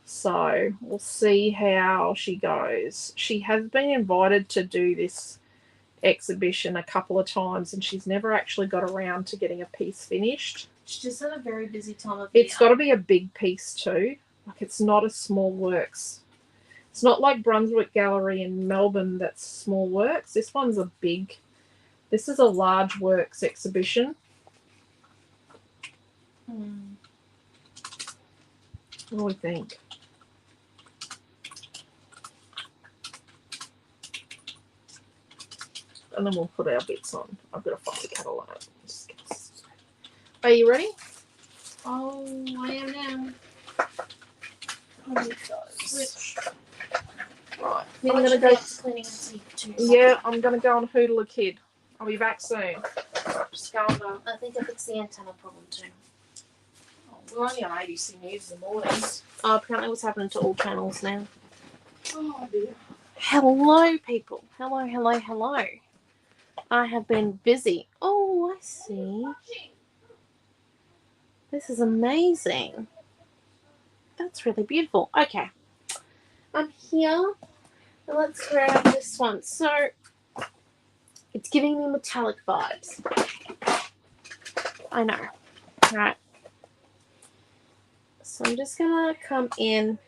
So we'll see how she goes. She has been invited to do this exhibition a couple of times and she's never actually got around to getting a piece finished. She's just had a very busy time of year. It's got to be a big piece too. Like, it's not a small works. It's not like Brunswick Gallery in Melbourne that's small works. This one's this is a large works exhibition. What do we think? And then we'll put our bits on. I've got a fussy cut all on it. Are you ready? Oh, I am now. I need those. Switch. Right. I'm I'm gonna go. cleaning the teeth too. Yeah, I'm gonna go and hoodle a kid. I'll be back soon. Just going to. I think I fixed the antenna problem too. Oh, we're only on ABC News in the mornings. Oh, apparently what's happening to all channels now. Oh dear. Hello, people. Hello, hello, hello. I have been busy. Oh, I see. This is amazing. That's really beautiful. Okay. I'm here. And let's grab this one. So, it's giving me metallic vibes. I know. Right. So I'm just going to come in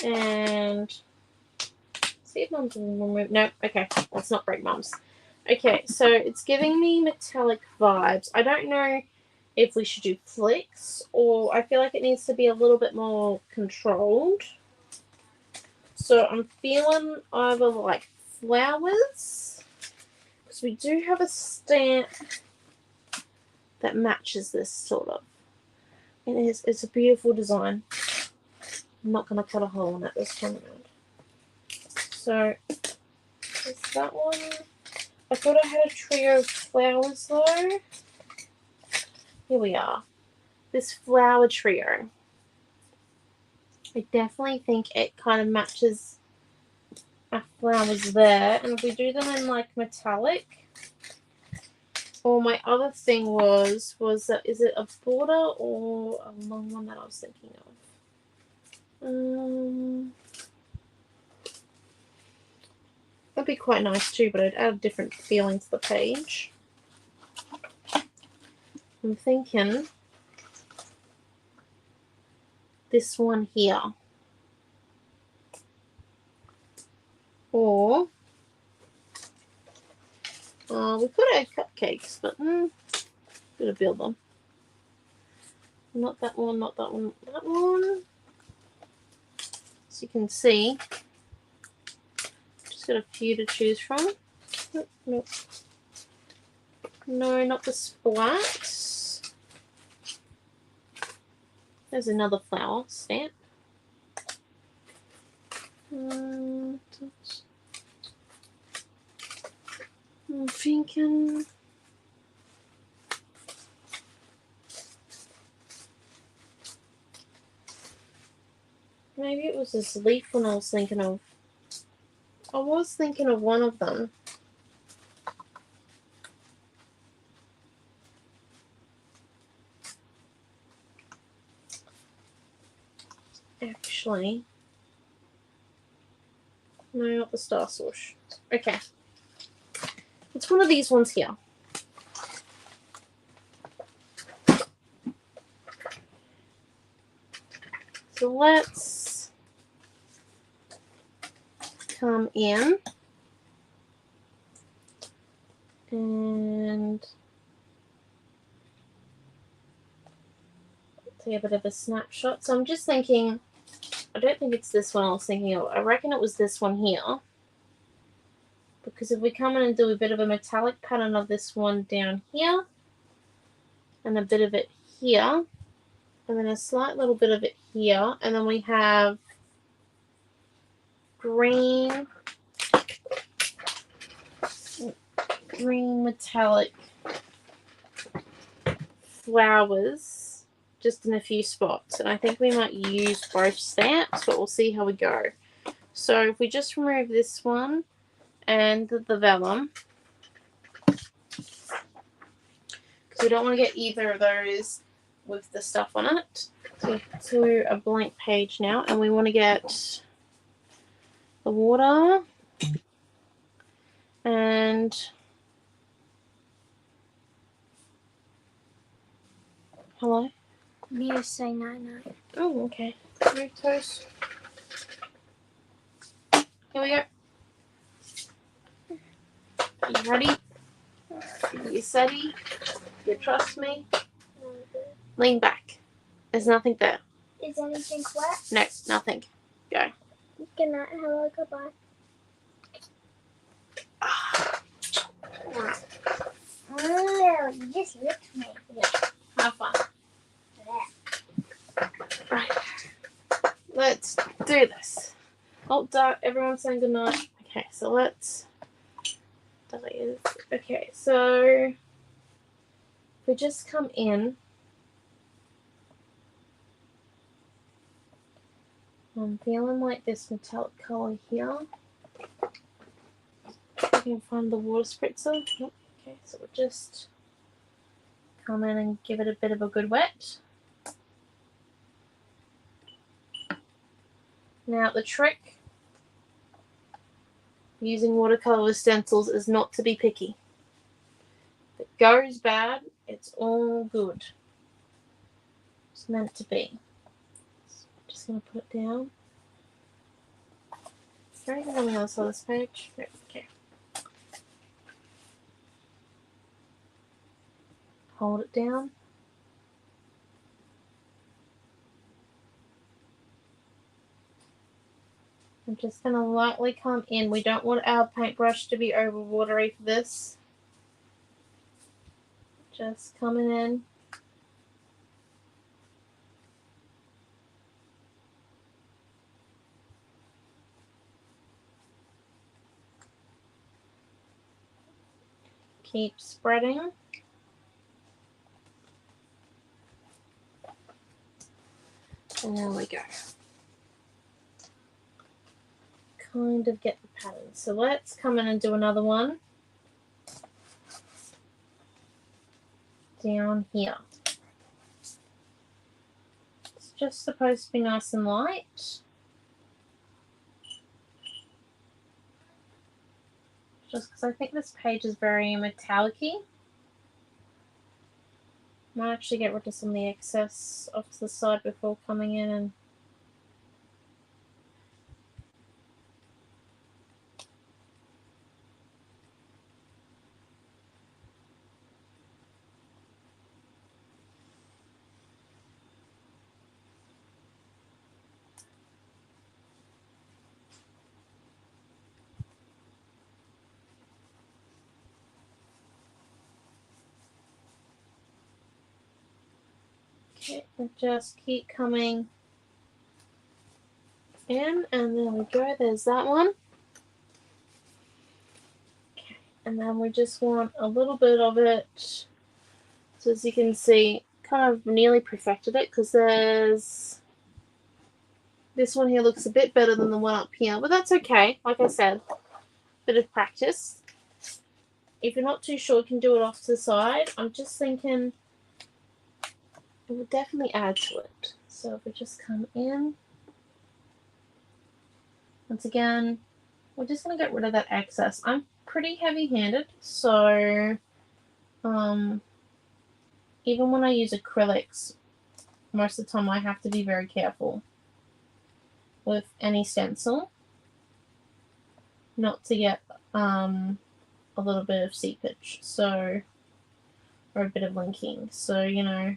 and see if Mum's going to remove. No, okay. Let's not break Mum's. Okay, so it's giving me metallic vibes. I don't know if we should do flicks, or I feel like it needs to be a little bit more controlled. So I'm feeling either like flowers, because we do have a stamp that matches this sort of. It's a beautiful design. I'm not going to cut a hole in it this time around. So, is that one? I thought I had a trio of flowers though. Here we are. This flower trio. I definitely think it kind of matches our flowers there. And if we do them in like metallic. Or my other thing was that, is it a border or a long one that I was thinking of? That'd be quite nice too, but it'd add a different feeling to the page. I'm thinking this one here. Or we could add cupcakes, but gonna build them. Not that one, not that one, that one. As you can see, just got a few to choose from. Nope, nope. No, not the splat. There's another flower stamp. I'm thinking. Maybe it was this leaf one I was thinking of. I was thinking of one of them. Actually. No, not the star swoosh. Okay. It's one of these ones here. So let's come in and take a bit of a snapshot. So I'm just thinking, I don't think it's this one I was thinking of. I reckon it was this one here. Because if we come in and do a bit of a metallic pattern of this one down here, and a bit of it here, and then a slight little bit of it here, and then we have green metallic flowers just in a few spots. And I think we might use both stamps, but we'll see how we go. So if we just remove this one and the vellum, because we don't want to get either of those with the stuff on it. So to a blank page now, and we want to get the water and hello. You just say night-night. Oh, okay. Move toes. Here we go. Are you ready? Are you steady? You trust me? Lean back. There's nothing there. Is anything wet? No, nothing. Go. Good night. Hello. Goodbye. Oh, you just licked me. Huh? have fun. Right. Let's do this. Oh, everyone's saying goodnight. Okay, so let's. Okay, so we just come in. I'm feeling like this metallic color here. I can find the water spritzer. Yep. Okay, so we'll just come in and give it a bit of a good wet. Now the trick using watercolor with stencils is not to be picky. If it goes bad, it's all good. It's meant to be. So I'm just going to put it down. Is there anything on the other side of this page? No, okay. Hold it down. I'm just going to lightly come in. We don't want our paintbrush to be over watery for this. Just coming in. Keep spreading. And there we go. Kind of get the pattern. So let's come in and do another one down here. It's just supposed to be nice and light. Just because I think this page is very metallic-y. Might actually get rid of some of the excess off to the side before coming in and okay, and just keep coming in, and there we go, there's that one. Okay, and then we just want a little bit of it, so as you can see, kind of nearly perfected it, because there's this one here looks a bit better than the one up here, but that's okay. Like I said, bit of practice. If you're not too sure, you can do it off to the side. I'm just thinking it would definitely add to it. So if we just come in, once again, we're just going to get rid of that excess. I'm pretty heavy-handed, so even when I use acrylics, most of the time I have to be very careful with any stencil not to get a little bit of seepage, so, or a bit of linking. So, you know,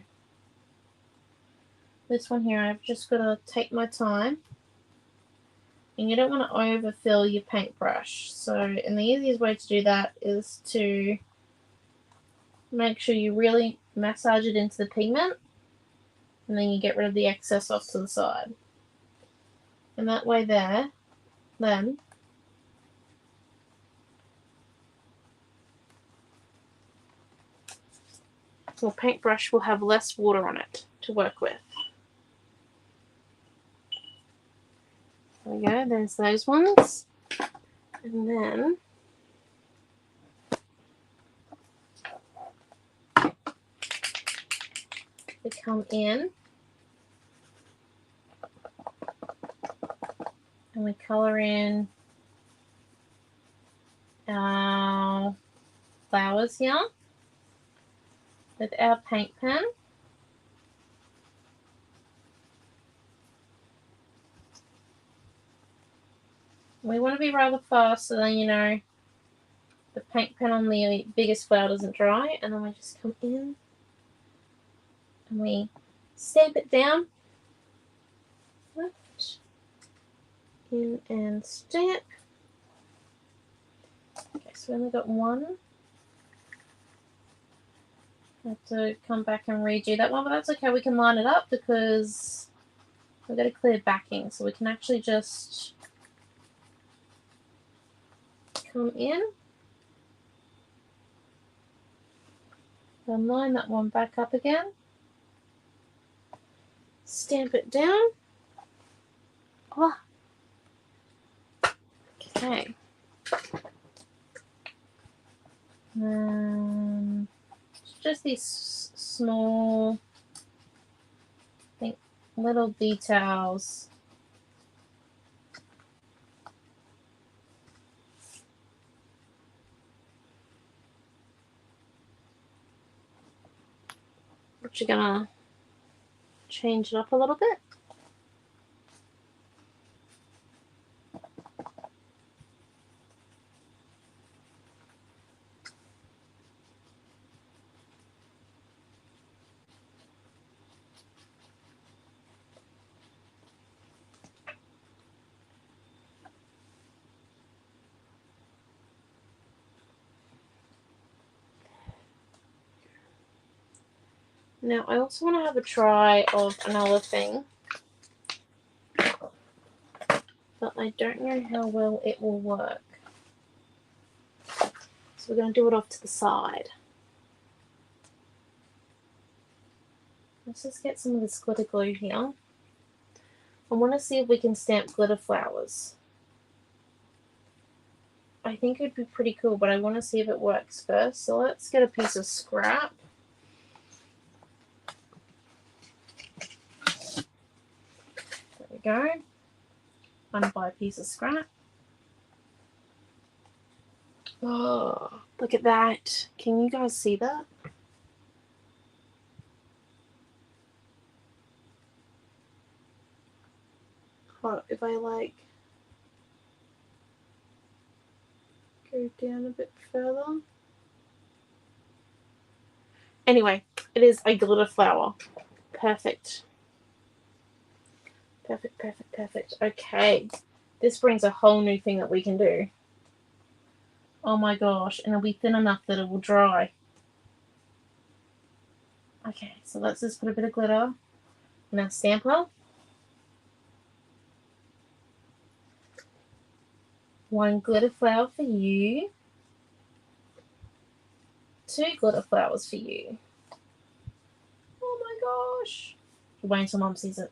this one here, I've just got to take my time. And you don't want to overfill your paintbrush. So, and the easiest way to do that is to make sure you really massage it into the pigment. And then you get rid of the excess off to the side. And that way there, then your paintbrush will have less water on it to work with. There we go, there's those ones. And then we come in and we colour in our flowers here with our paint pen. We want to be rather fast so then, you know, the paint pen on the biggest flower doesn't dry, and then we just come in and we stamp it down. Lift, in and stamp. Okay, so we only got one. I have to come back and redo that one, but that's okay. We can line it up because we've got a clear backing, so we can actually just come in and line that one back up again. Stamp it down. Oh. Okay. Just these small, I think, little details. Which are gonna change it up a little bit. Now, I also want to have a try of another thing, but I don't know how well it will work. So we're going to do it off to the side. Let's just get some of this glitter glue here. I want to see if we can stamp glitter flowers. I think it would be pretty cool, but I want to see if it works first. So let's get a piece of scrap. There we go. Unbuy a piece of scrap. Oh, look at that. Can you guys see that? Hold on, if I like go down a bit further. Anyway, it is a glitter flower. Perfect. Perfect, perfect, perfect. Okay. This brings a whole new thing that we can do. Oh my gosh. And it'll be thin enough that it will dry. Okay, so let's just put a bit of glitter in our stamper. One glitter flower for you. 2 glitter flowers for you. Oh my gosh. Wait until Mum sees it.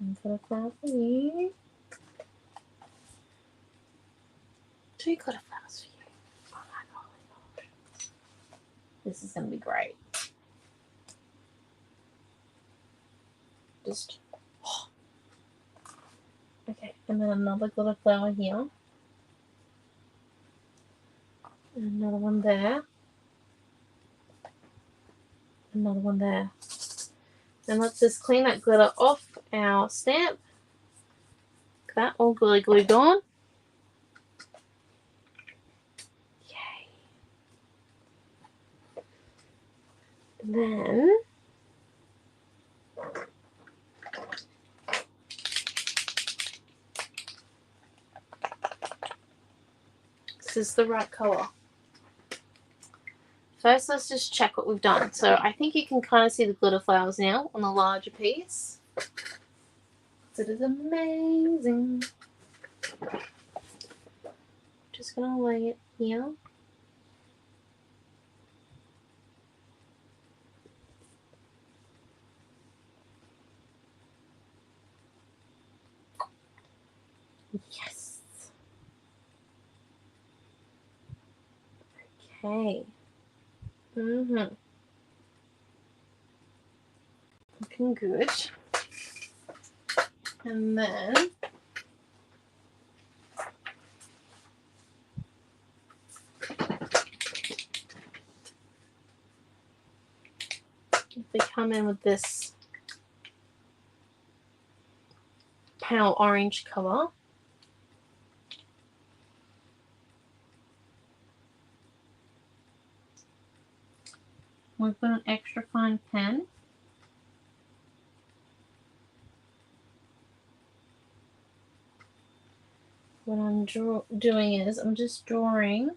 1 glitter flower for you. 2 glitter flowers for you. Oh my gosh. This is going to be great. Just. Oh. Okay, and then another glitter flower here. And another one there. Another one there. And let's just clean that glitter off our stamp. Look at that, all glitter glue gone. Yay. And then this is the right colour. First, let's just check what we've done. So I think you can kind of see the glitter flowers now on the larger piece. It is amazing. Just going to lay it here. Yes. Okay. Looking good. And then if we come in with this pale orange colour, we've got an extra fine pen. What I'm doing is I'm just drawing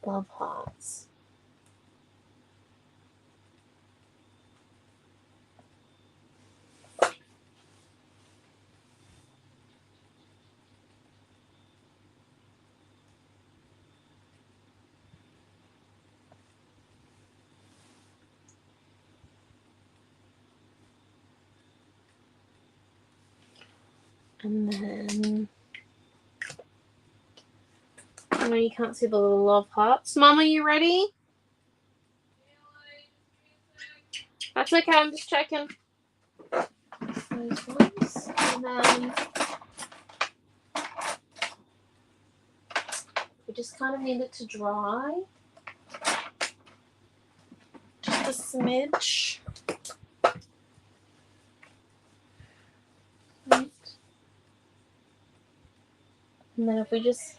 love hearts. And then, I know you can't see the little love hearts. Mum, are you ready? That's okay, I'm just checking. Those ones. And then we just kind of need it to dry. Just a smidge. Right. And then if we just...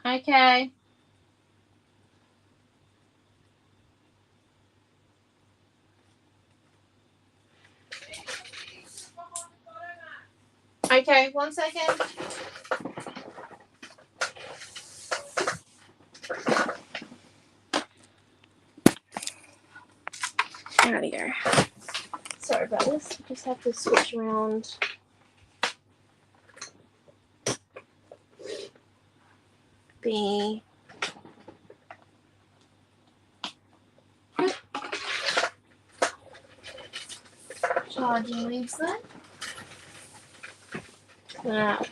Okay. Okay, 1 second. There we go. Sorry about this. I just have to switch around. The charging leads there.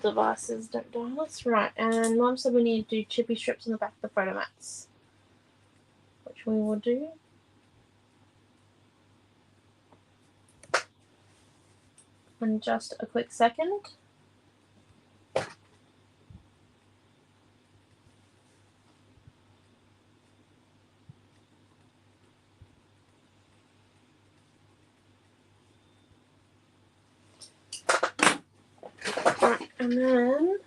Devices don't die. That's right. And Mum said we need to do chippy strips on the back of the photo mats, which we will do. In just a quick second. Right, and then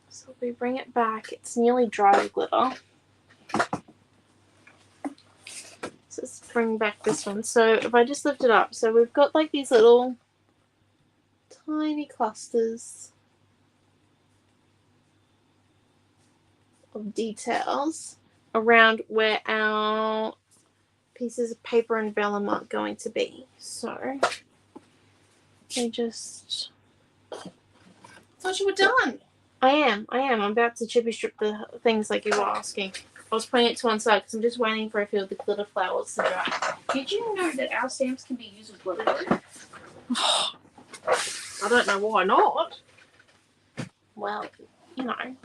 so if we bring it back, it's nearly dry with glitter. So let's bring back this one. So if I just lift it up, so we've got like these little tiny clusters of details around where our pieces of paper and vellum are going to be. So I just Thought you were done. I am. I'm about to chippy strip the things like you were asking. I was putting it to one side because I'm just waiting for a few of the glitter flowers to dry. Did you know that our stamps can be used with glitter glue? I don't know why not. Well, you know,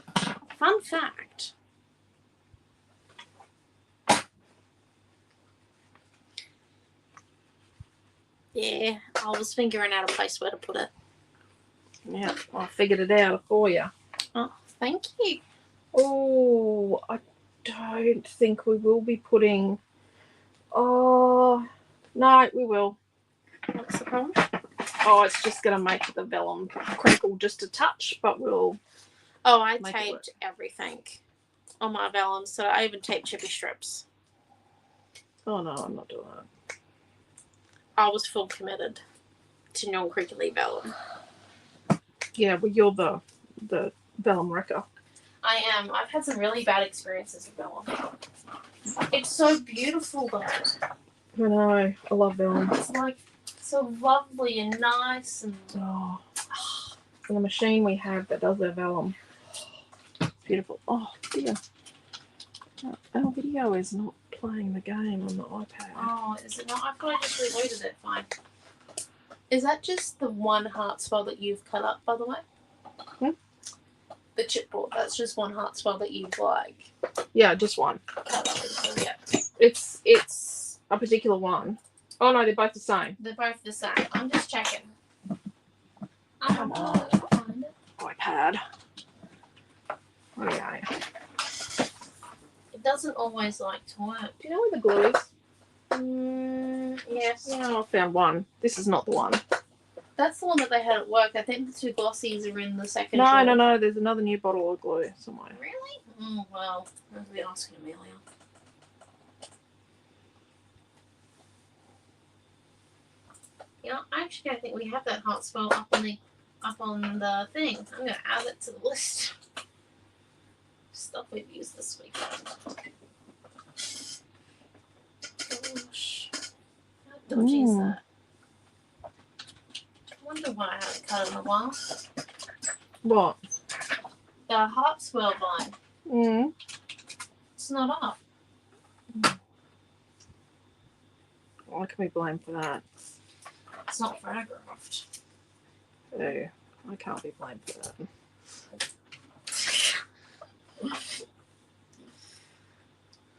fun fact. Yeah, I was figuring out a place where to put it. Yeah, I figured it out for you. Oh, thank you. Oh, I don't think we will be putting... Oh, no, we will. What's the problem? Oh, it's just going to make the vellum crinkle just a touch, but we'll... Oh, I Make it taped everything on my vellum, so I even taped chippy strips. Oh, no, I'm not doing that. I was full committed to non-crinkly vellum. Yeah, well, you're the vellum wrecker. I am. I've had some really bad experiences with vellum. It's so beautiful though. I know. I love vellum. It's like so lovely and nice and Oh. And the machine we have that does our vellum. Beautiful. Oh, dear. Our video is not playing the game on the iPad. oh, is it not? I thought I just reloaded it. Fine. Is that just the one heart swell that you've cut up, by the way? Hmm? The chipboard. That's just one heart swell that you've like Yeah, just one. cut up into. Yeah. It's a particular one. Oh no, they're both the same. They're both the same. I'm just checking. Come on. Find it. iPad. Okay. It doesn't always like to work. Do you know where the glue is? Yes. Yeah, I found one. This is not the one. That's the one that they had at work. I think the two glossies are in the second No, drawer. no. There's another new bottle of glue somewhere. Really? Oh, well. I'll be asking Amelia. You know, actually, I think we have that heart spell up on the up on the thing. I'm going to add it to the list. Stuff we've used this weekend. Gosh. How dodgy is that? I wonder why I haven't cut it in a while. What? The heart swirl vine. Mm. It's not up. I can be blamed for that. It's not photographed. Oh, I can't be blamed for that.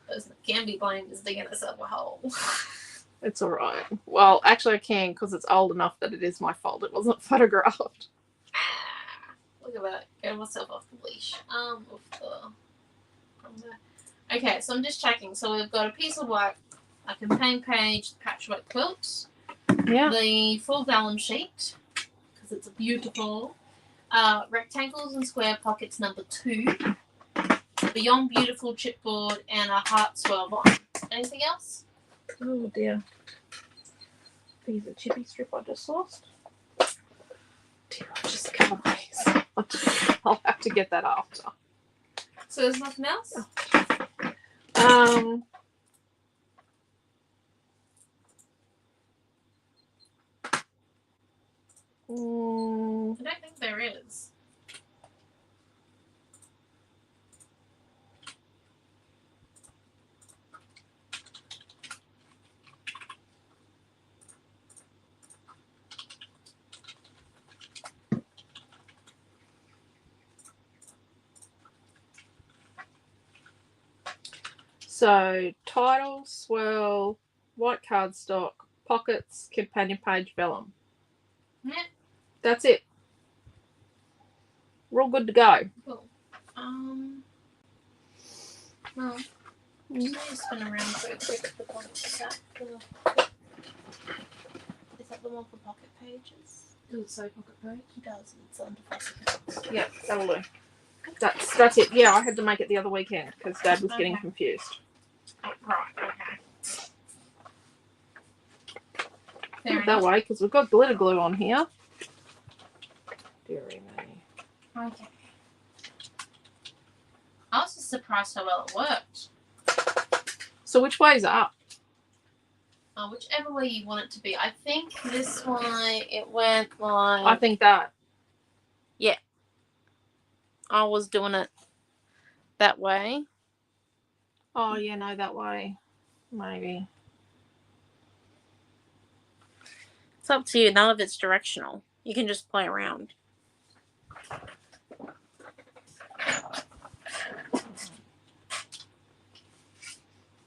Person that can be blamed is digging herself a hole. It's all right. Well, actually, I can because it's old enough that it is my fault. It wasn't photographed. Look at that. Getting myself off the leash. Okay, so I'm just checking. So we've got a piece of work, a campaign page, the patchwork quilt, Yeah. the full vellum sheet, because it's a beautiful, rectangles and square pockets number 2, Beyond Beautiful chipboard, and a heart swirl vine. Anything else? Oh dear. Piece of chippy strip I just lost. Dear, I just cut these. I'll have to get that after. So there's nothing else? Um. I don't think there is. So, title, swirl, white cardstock, pockets, companion page, vellum. Yeah. That's it. We're all good to go. Cool. Well, just need to spin around very quick at the bottom. Is that the one for pocket pages? Does it say pocket page? It does. It's under pocket. Yeah, that'll do. That's it. Yeah, I had to make it the other weekend because Dad was getting confused. Oh, right. Okay. Not that way because we've got glitter glue on here. Deary me. Okay. I was just surprised how well it worked. So which way's up? Whichever way you want it to be. I think this way it went like... I think that. Yeah. I was doing it that way. Oh, yeah, no, that way. Maybe. It's up to you. None of it's directional. You can just play around.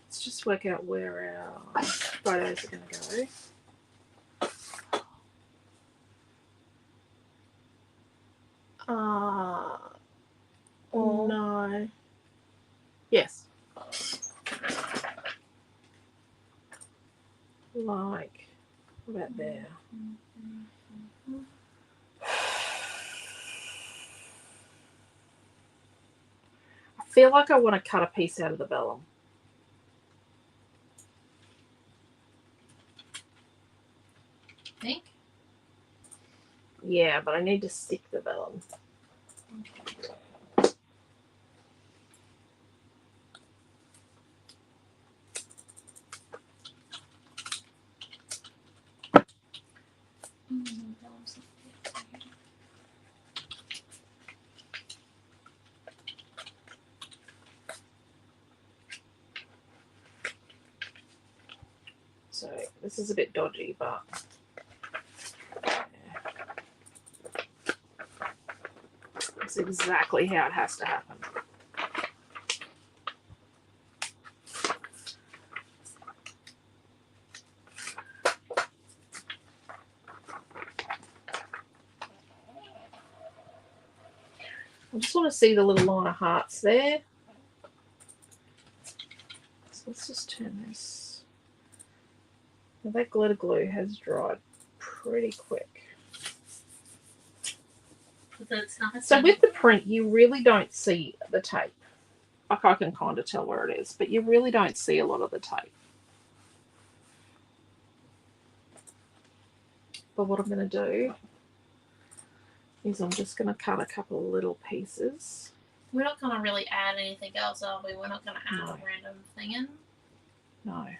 Let's just work out where our photos are going to go. Oh, no. Yes. Like, what about there? I feel like I want to cut a piece out of the vellum. Think? Yeah, but I need to stick the vellum. So this is a bit dodgy, but it's exactly how it has to happen. I just want to see the little line of hearts there. So let's just turn this. Now that glitter glue has dried pretty quick. So with the print, you really don't see the tape. Like I can kind of tell where it is, but you really don't see a lot of the tape. But what I'm going to do is I'm just going to cut a couple of little pieces. We're not going to really add anything else, are we? We're not going to add No. a random thing in. No. I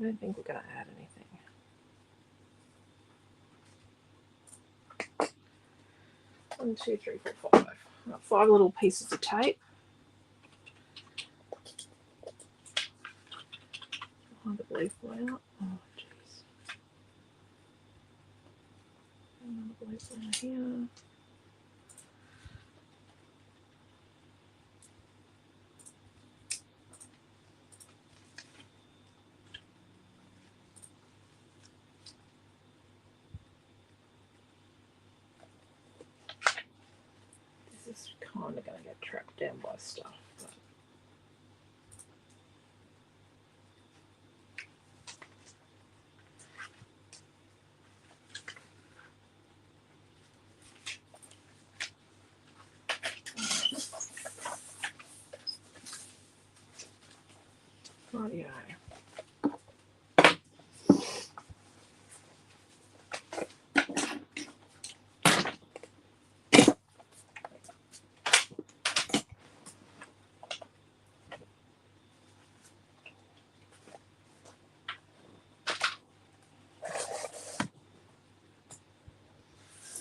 don't think we're going to add anything. One, two, three, four, five. I've got 5 little pieces of tape. I'll the blue fly out. Oh, jeez. Another blue fly here. This is kind of going to get trapped down by stuff. But rightio.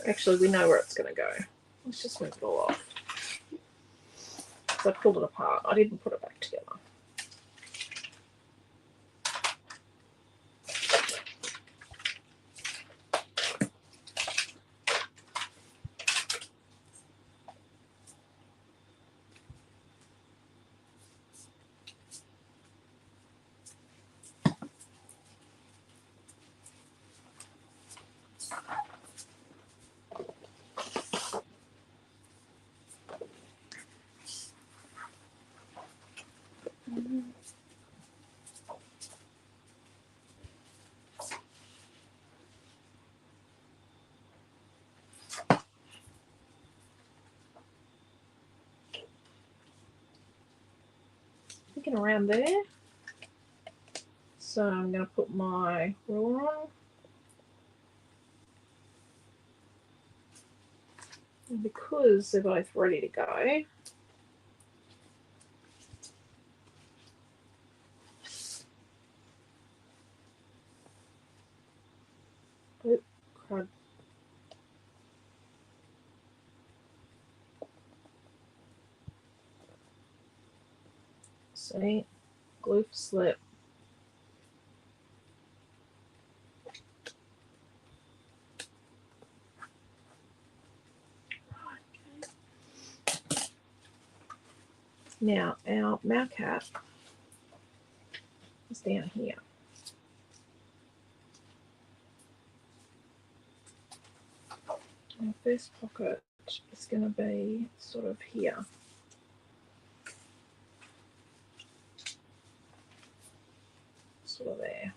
Actually, we know where it's going to go. Let's just move it all off. So I pulled it apart. I didn't put it back together. Thinking around there. So I'm going to put my ruler on. And because they're both ready to go, oh, crud. See, glue for slip. Now, our mouth cap is down here. Our first pocket is going to be sort of here. Sort of there.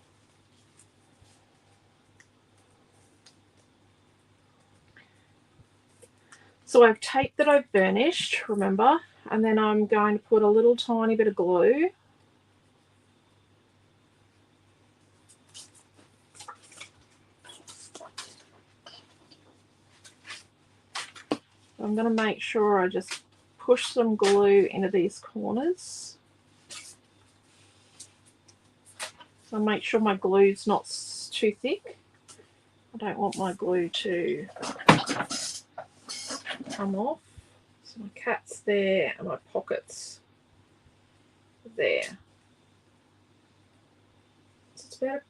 So I've tape that I've burnished, remember, and then I'm going to put a little tiny bit of glue. I'm going to make sure I just push some glue into these corners. So make sure my glue's not too thick. I don't want my glue to come off. So my cat's there and my pockets there. So it's about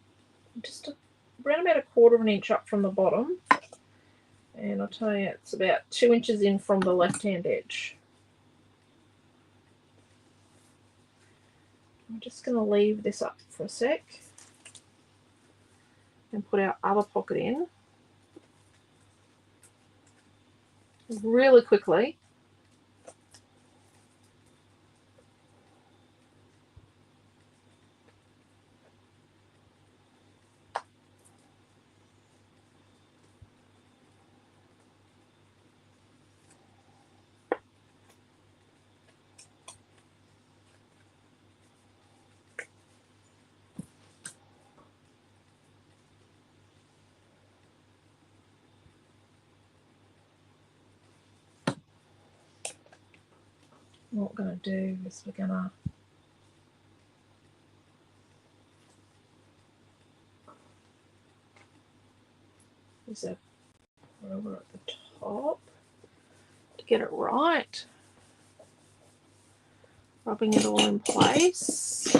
around about 1/4 of an inch up from the bottom. And I'll tell you, it's about 2 inches in from the left-hand edge. I'm just going to leave this up for a sec and put our other pocket in really quickly. what we're going to do is we're going to use a ruler at the top to get it right. Rubbing it all in place.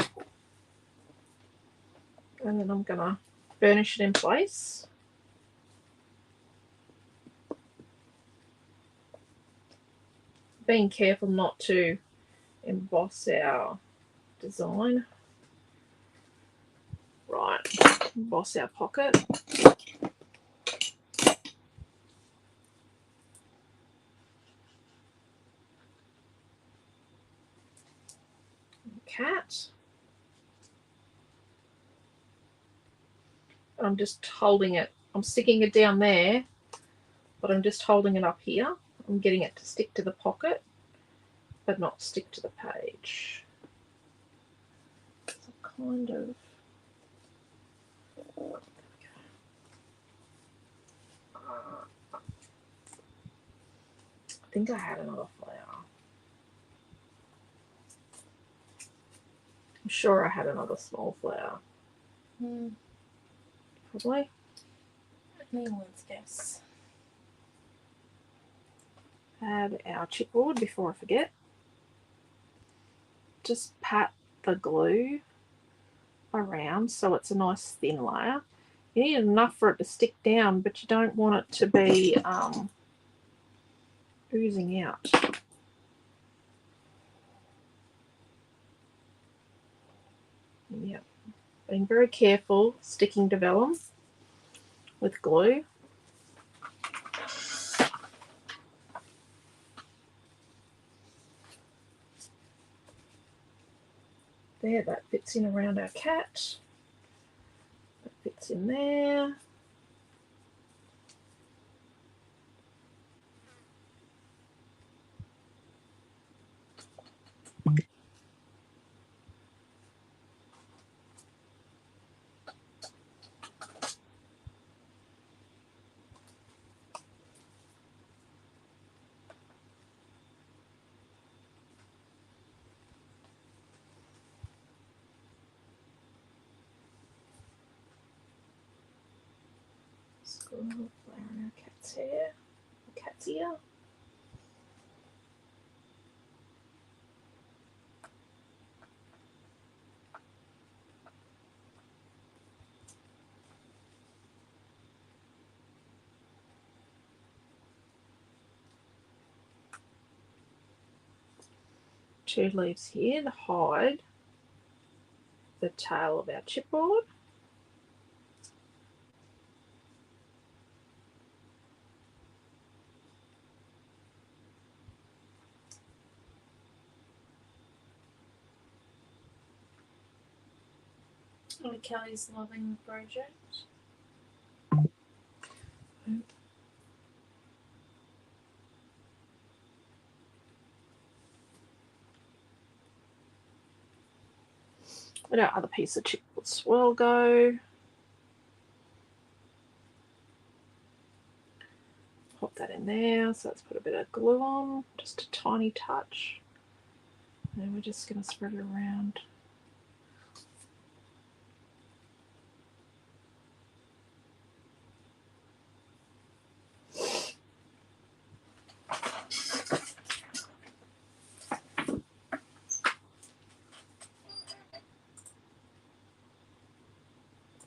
And then I'm going to burnish it in place. Being careful not to emboss our design. Right, emboss our pocket. Cat. I'm just holding it. I'm sticking it down there, but I'm just holding it up here. I'm getting it to stick to the pocket, but not stick to the page. So kind of. I think I had another flower. I'm sure I had another small flower. Probably. Anyone's guess. Add our chipboard before I forget. Just pat the glue around so it's a nice thin layer. You need enough for it to stick down, but you don't want it to be oozing out. Yep. Being very careful sticking to vellum with glue. There, that fits in around our cat. That fits in there. Screw a little flower in our cat's hair. Cat's ear. Two leaves here to hide the tail of our chipboard. Oh, Kelly's loving the project. And our other piece of chipboard swirl go. Pop that in there. So let's put a bit of glue on, just a tiny touch. And then we're just going to spread it around.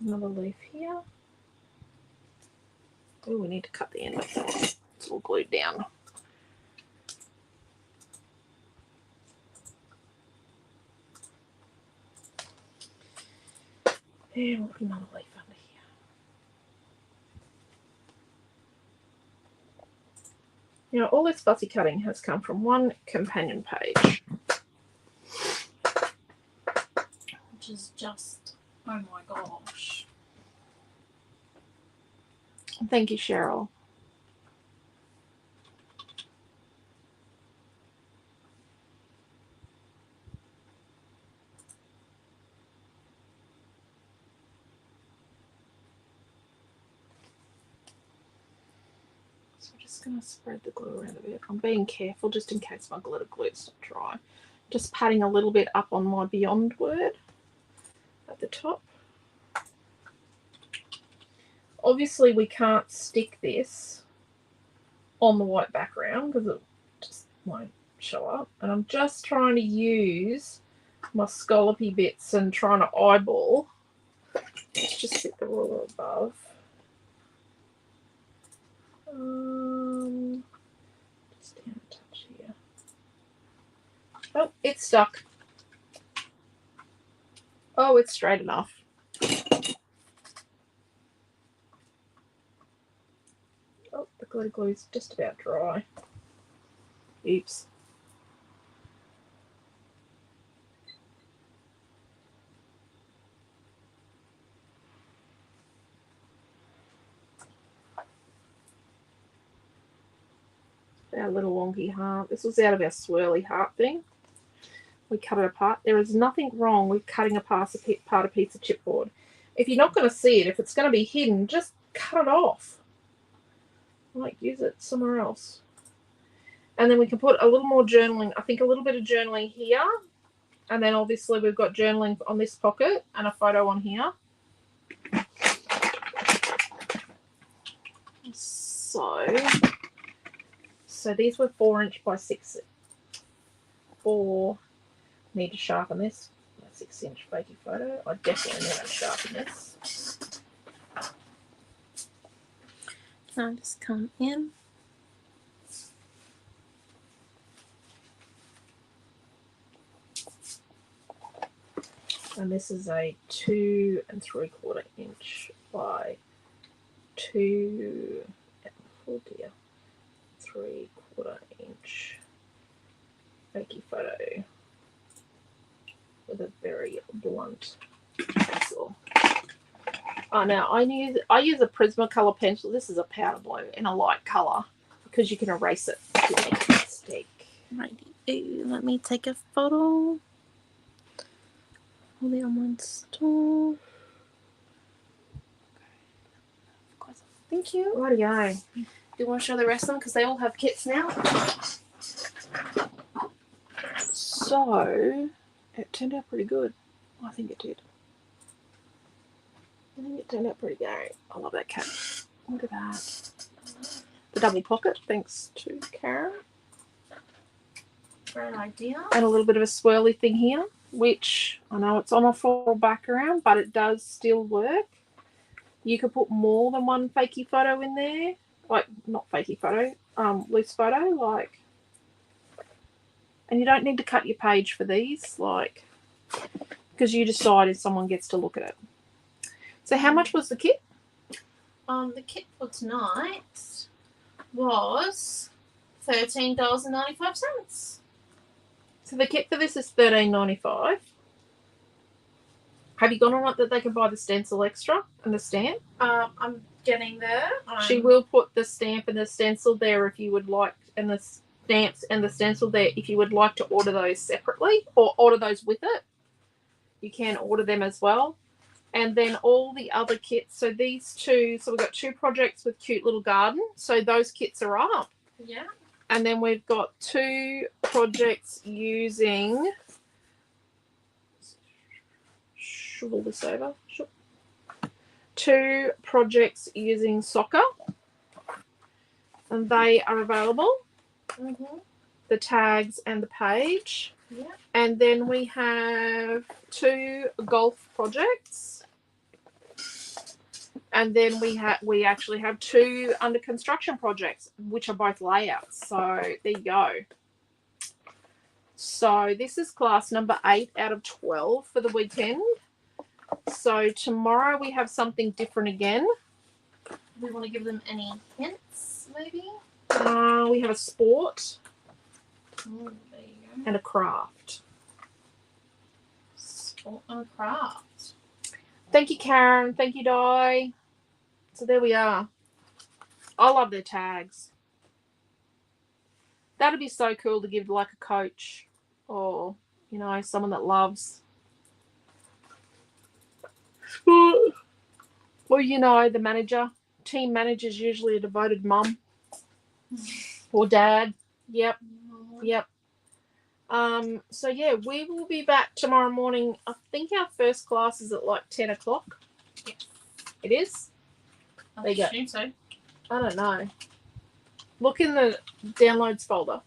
Another leaf here. Oh, we need to cut the end of that. It's all glued down. And we'll put another leaf under here. Now, all this fussy cutting has come from one companion page. Which is just, oh my gosh. Thank you, Cheryl. So I'm just going to spread the glue around a bit. I'm being careful just in case my glitter glue's not dry. Just patting a little bit up on my Beyond word at the top. Obviously, we can't stick this on the white background because it just won't show up. And I'm just trying to use my scallopy bits and trying to eyeball. Let's just sit the ruler above. Just down a touch here. Oh, it's stuck. Oh, it's straight enough. Oh, the glitter glue is just about dry. Oops. Our little wonky heart. This was out of our swirly heart thing. We cut it apart. There is nothing wrong with cutting apart a piece of chipboard. If you're not going to see it, if it's going to be hidden, just cut it off. Like, use it somewhere else. And then we can put a little more journaling. I think a little bit of journaling here. And then obviously we've got journaling on this pocket and a photo on here. So these were 4" by 6. 4. Need to sharpen this. A 6" fakey photo. I definitely need to sharpen this. Can I just come in? And this is a 2 3/4" by 2. Oh dear. 3/4" fakey photo with a very blunt pencil. Oh, now I use a Prismacolor pencil. This is a powder blue in a light color because you can erase it if you make a mistake. Righty. Let me take a photo. Hold it on one store. Thank you. Righty-o. Do you want to show the rest of them because they all have kits now? So it turned out pretty good. I think it did. I think it turned out pretty good. I love that cat. Look at that. The double pocket, thanks to Karen. Great idea. And a little bit of a swirly thing here, which I know it's on a floral background, but it does still work. You could put more than one fakey photo in there. Like, not fakey photo, loose photo, like. And you don't need to cut your page for these, like, because you decide if someone gets to look at it. So how much was the kit? The kit for tonight was $13.95. So the kit for this is $13.95. Have you gone on it that they can buy the stencil extra and the stamp? I'm getting there. She will put the stamp and the stencil there if you would like, and the stamps and the stencil there if you would like to order those separately or order those with it. You can order them as well. And then all the other kits. So these two, so we've got 2 projects with cute little garden. So those kits are up. Yeah. And then we've got 2 projects using, shovel this over. 2 projects using soccer. And they are available. Mm-hmm. The tags and the page. Yeah. And then we have 2 golf projects. And then we actually have 2 under construction projects, which are both layouts. So there you go. So this is class number 8 out of 12 for the weekend. So tomorrow we have something different again. We want to give them any hints, maybe? We have a sport There you go. and a craft. Sport and craft. Thank you, Karen. Thank you, Di. So there we are. I love their tags. That'd be so cool to give like a coach or, you know, someone that loves sport. Well, you know, the manager. Team manager is usually a devoted mum. Or Dad. Yep. Yep. So yeah, we will be back tomorrow morning. I think our first class is at like 10 o'clock. Yes. It is? I There you go. assume so. I don't know. Look in the downloads folder.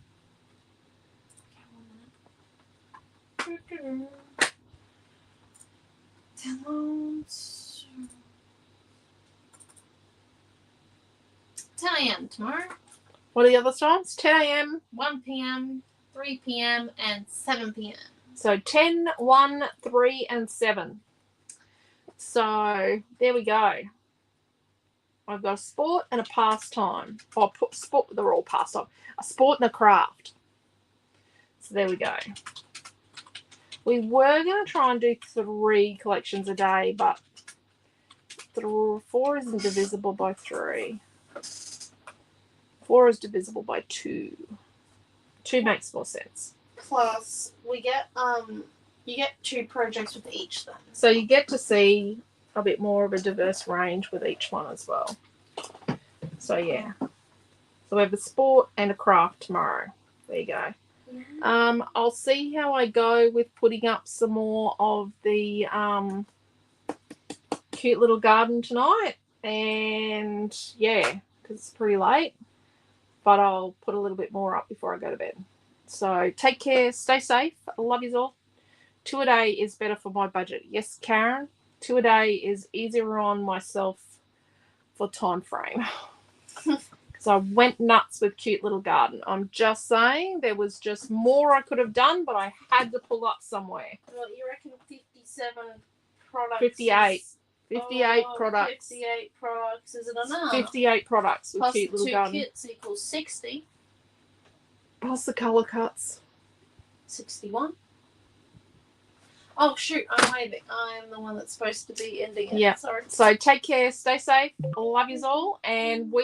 Downloads. 10 a.m. tomorrow. What are the other times? 10 a.m. 1 p.m., 3 p.m., and 7 p.m. So 10, 1, 3, and 7. So there we go. I've got a sport and a pastime. Oh, sport, they're all pastime. A sport and a craft. So there we go. We were going to try and do 3 collections a day, but 4 isn't divisible by 3. 4 is divisible by 2. 2 makes more sense. Plus, we get you get 2 projects with each then. So you get to see a bit more of a diverse range with each one as well. So yeah. So we have a sport and a craft tomorrow. There you go. Yeah. I'll see how I go with putting up some more of the cute little garden tonight. And yeah, because it's pretty late. But I'll put a little bit more up before I go to bed. So take care, stay safe. I love you all. 2 a day is better for my budget. Yes, Karen. 2 a day is easier on myself for time frame. Because I went nuts with cute little garden. I'm just saying there was just more I could have done, but I had to pull up somewhere. Well, you reckon 57 products? 58. 58 products. 58 products. Is it enough? 58 products with Plus cute little 2 garden. kits equals 60. Plus the colour cuts. 61. Oh shoot! I'm waving. I'm the one that's supposed to be ending it. Yeah. Sorry. So take care, stay safe. I love you all, and we